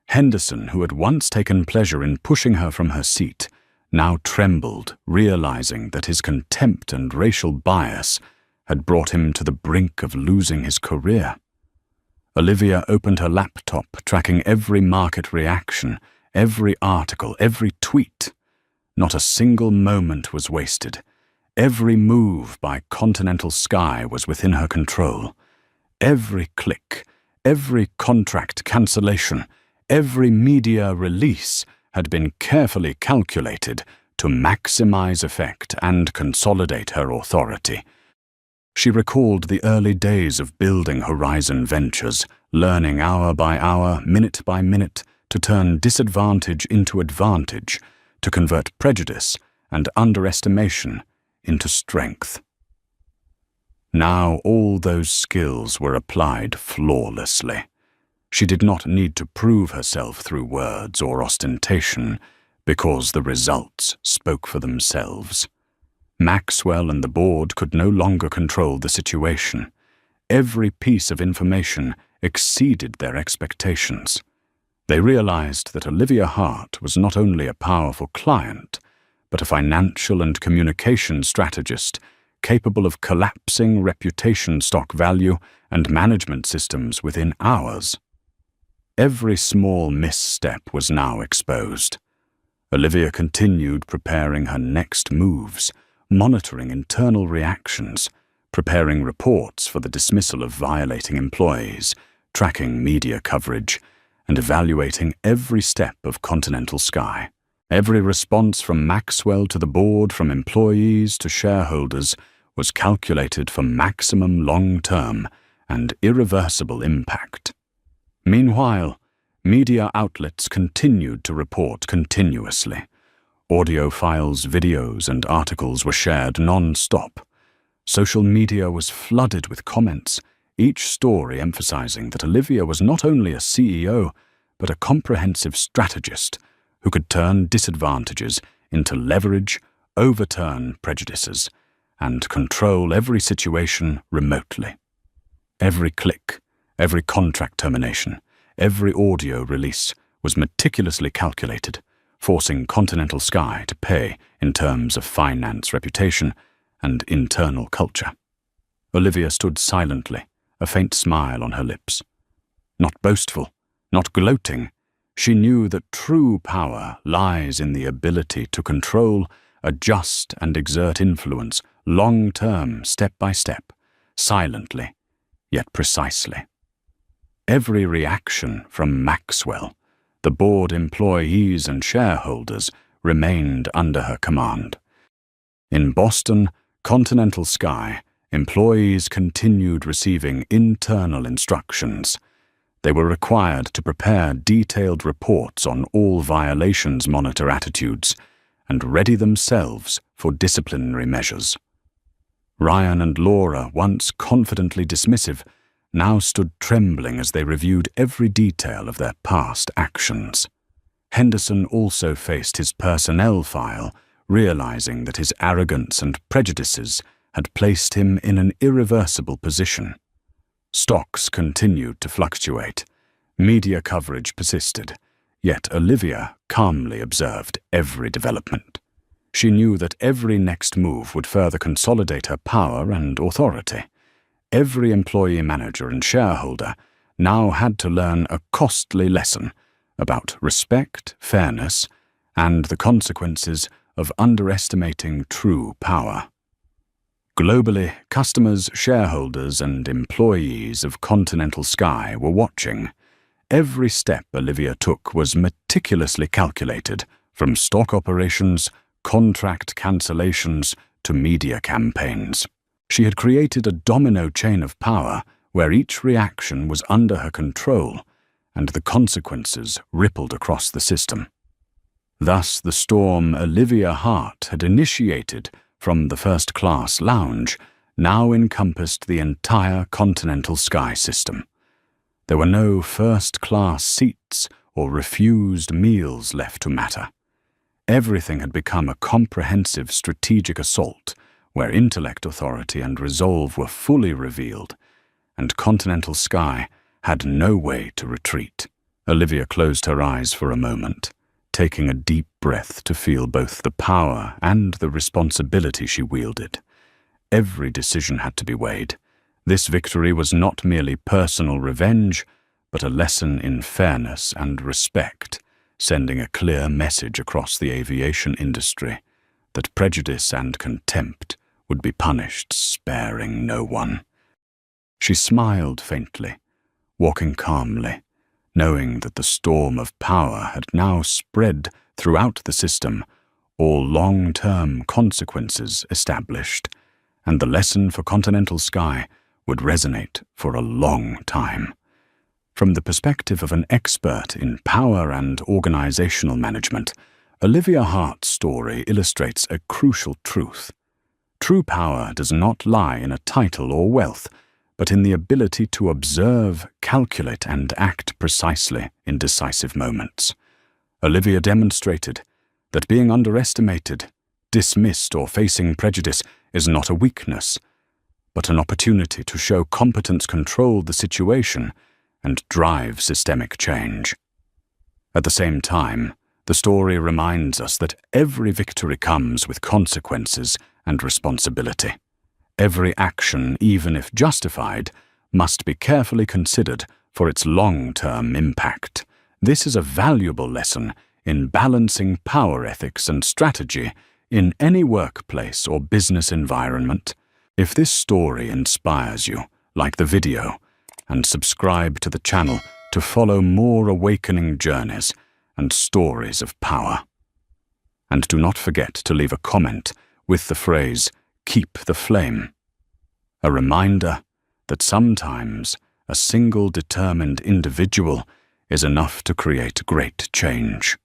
Henderson, who had once taken pleasure in pushing her from her seat, now trembled, realizing that his contempt and racial bias had brought him to the brink of losing his career. Olivia opened her laptop, tracking every market reaction, every article, every tweet. Not a single moment was wasted. Every move by Continental Sky was within her control. Every click, every contract cancellation, every media release had been carefully calculated to maximize effect and consolidate her authority. She recalled the early days of building Horizon Ventures, learning hour by hour, minute by minute, to turn disadvantage into advantage, to convert prejudice and underestimation into strength. Now all those skills were applied flawlessly. She did not need to prove herself through words or ostentation, because the results spoke for themselves. Maxwell and the board could no longer control the situation. Every piece of information exceeded their expectations. They realized that Olivia Hart was not only a powerful client, but a financial and communication strategist capable of collapsing reputation stock value and management systems within hours. Every small misstep was now exposed. Olivia continued preparing her next moves, monitoring internal reactions, preparing reports for the dismissal of violating employees, tracking media coverage, and evaluating every step of Continental Sky. Every response from Maxwell to the board, from employees to shareholders, was calculated for maximum long-term and irreversible impact. Meanwhile, media outlets continued to report continuously. Audio files, videos, and articles were shared non-stop. Social media was flooded with comments, each story emphasizing that Olivia was not only a CEO, but a comprehensive strategist who could turn disadvantages into leverage, overturn prejudices, and control every situation remotely. Every click, every contract termination, every audio release was meticulously calculated, forcing Continental Sky to pay in terms of finance reputation and internal culture. Olivia stood silently, a faint smile on her lips. Not boastful, not gloating, she knew that true power lies in the ability to control, adjust, and exert influence long-term, step by step, silently, yet precisely. Every reaction from Maxwell, the board, employees, and shareholders remained under her command. In Boston, Continental Sky employees continued receiving internal instructions. They were required to prepare detailed reports on all violations monitor attitudes and ready themselves for disciplinary measures. Ryan and Laura, once confidently dismissive, now stood trembling as they reviewed every detail of their past actions. Henderson also faced his personnel file, realizing that his arrogance and prejudices had placed him in an irreversible position. Stocks continued to fluctuate. Media coverage persisted, yet Olivia calmly observed every development. She knew that every next move would further consolidate her power and authority. Every employee, manager, and shareholder now had to learn a costly lesson about respect, fairness, and the consequences of underestimating true power. Globally, customers, shareholders, and employees of Continental Sky were watching. Every step Olivia took was meticulously calculated, from stock operations, contract cancellations, to media campaigns. She had created a domino chain of power where each reaction was under her control, and the consequences rippled across the system. Thus, the storm Olivia Hart had initiated from the first-class lounge now encompassed the entire Continental Sky system. There were no first-class seats or refused meals left to matter. Everything had become a comprehensive strategic assault where intellect, authority, and resolve were fully revealed, and Continental Sky had no way to retreat. Olivia closed her eyes for a moment, taking a deep breath to feel both the power and the responsibility she wielded. Every decision had to be weighed. This victory was not merely personal revenge, but a lesson in fairness and respect, sending a clear message across the aviation industry that prejudice and contempt would be punished, sparing no one. She smiled faintly, walking calmly, knowing that the storm of power had now spread throughout the system, all long-term consequences established, and the lesson for Continental Sky would resonate for a long time. From the perspective of an expert in power and organizational management, Olivia Hart's story illustrates a crucial truth. True power does not lie in a title or wealth, but in the ability to observe, calculate, and act precisely in decisive moments. Olivia demonstrated that being underestimated, dismissed, or facing prejudice is not a weakness, but an opportunity to show competence controlled the situation and drive systemic change. At the same time, the story reminds us that every victory comes with consequences and responsibility. Every action, even if justified, must be carefully considered for its long-term impact. This is a valuable lesson in balancing power ethics and strategy in any workplace or business environment. If this story inspires you, like the video, and subscribe to the channel to follow more awakening journeys and stories of power. And do not forget to leave a comment with the phrase, "Keep the flame." A reminder that sometimes a single determined individual is enough to create great change.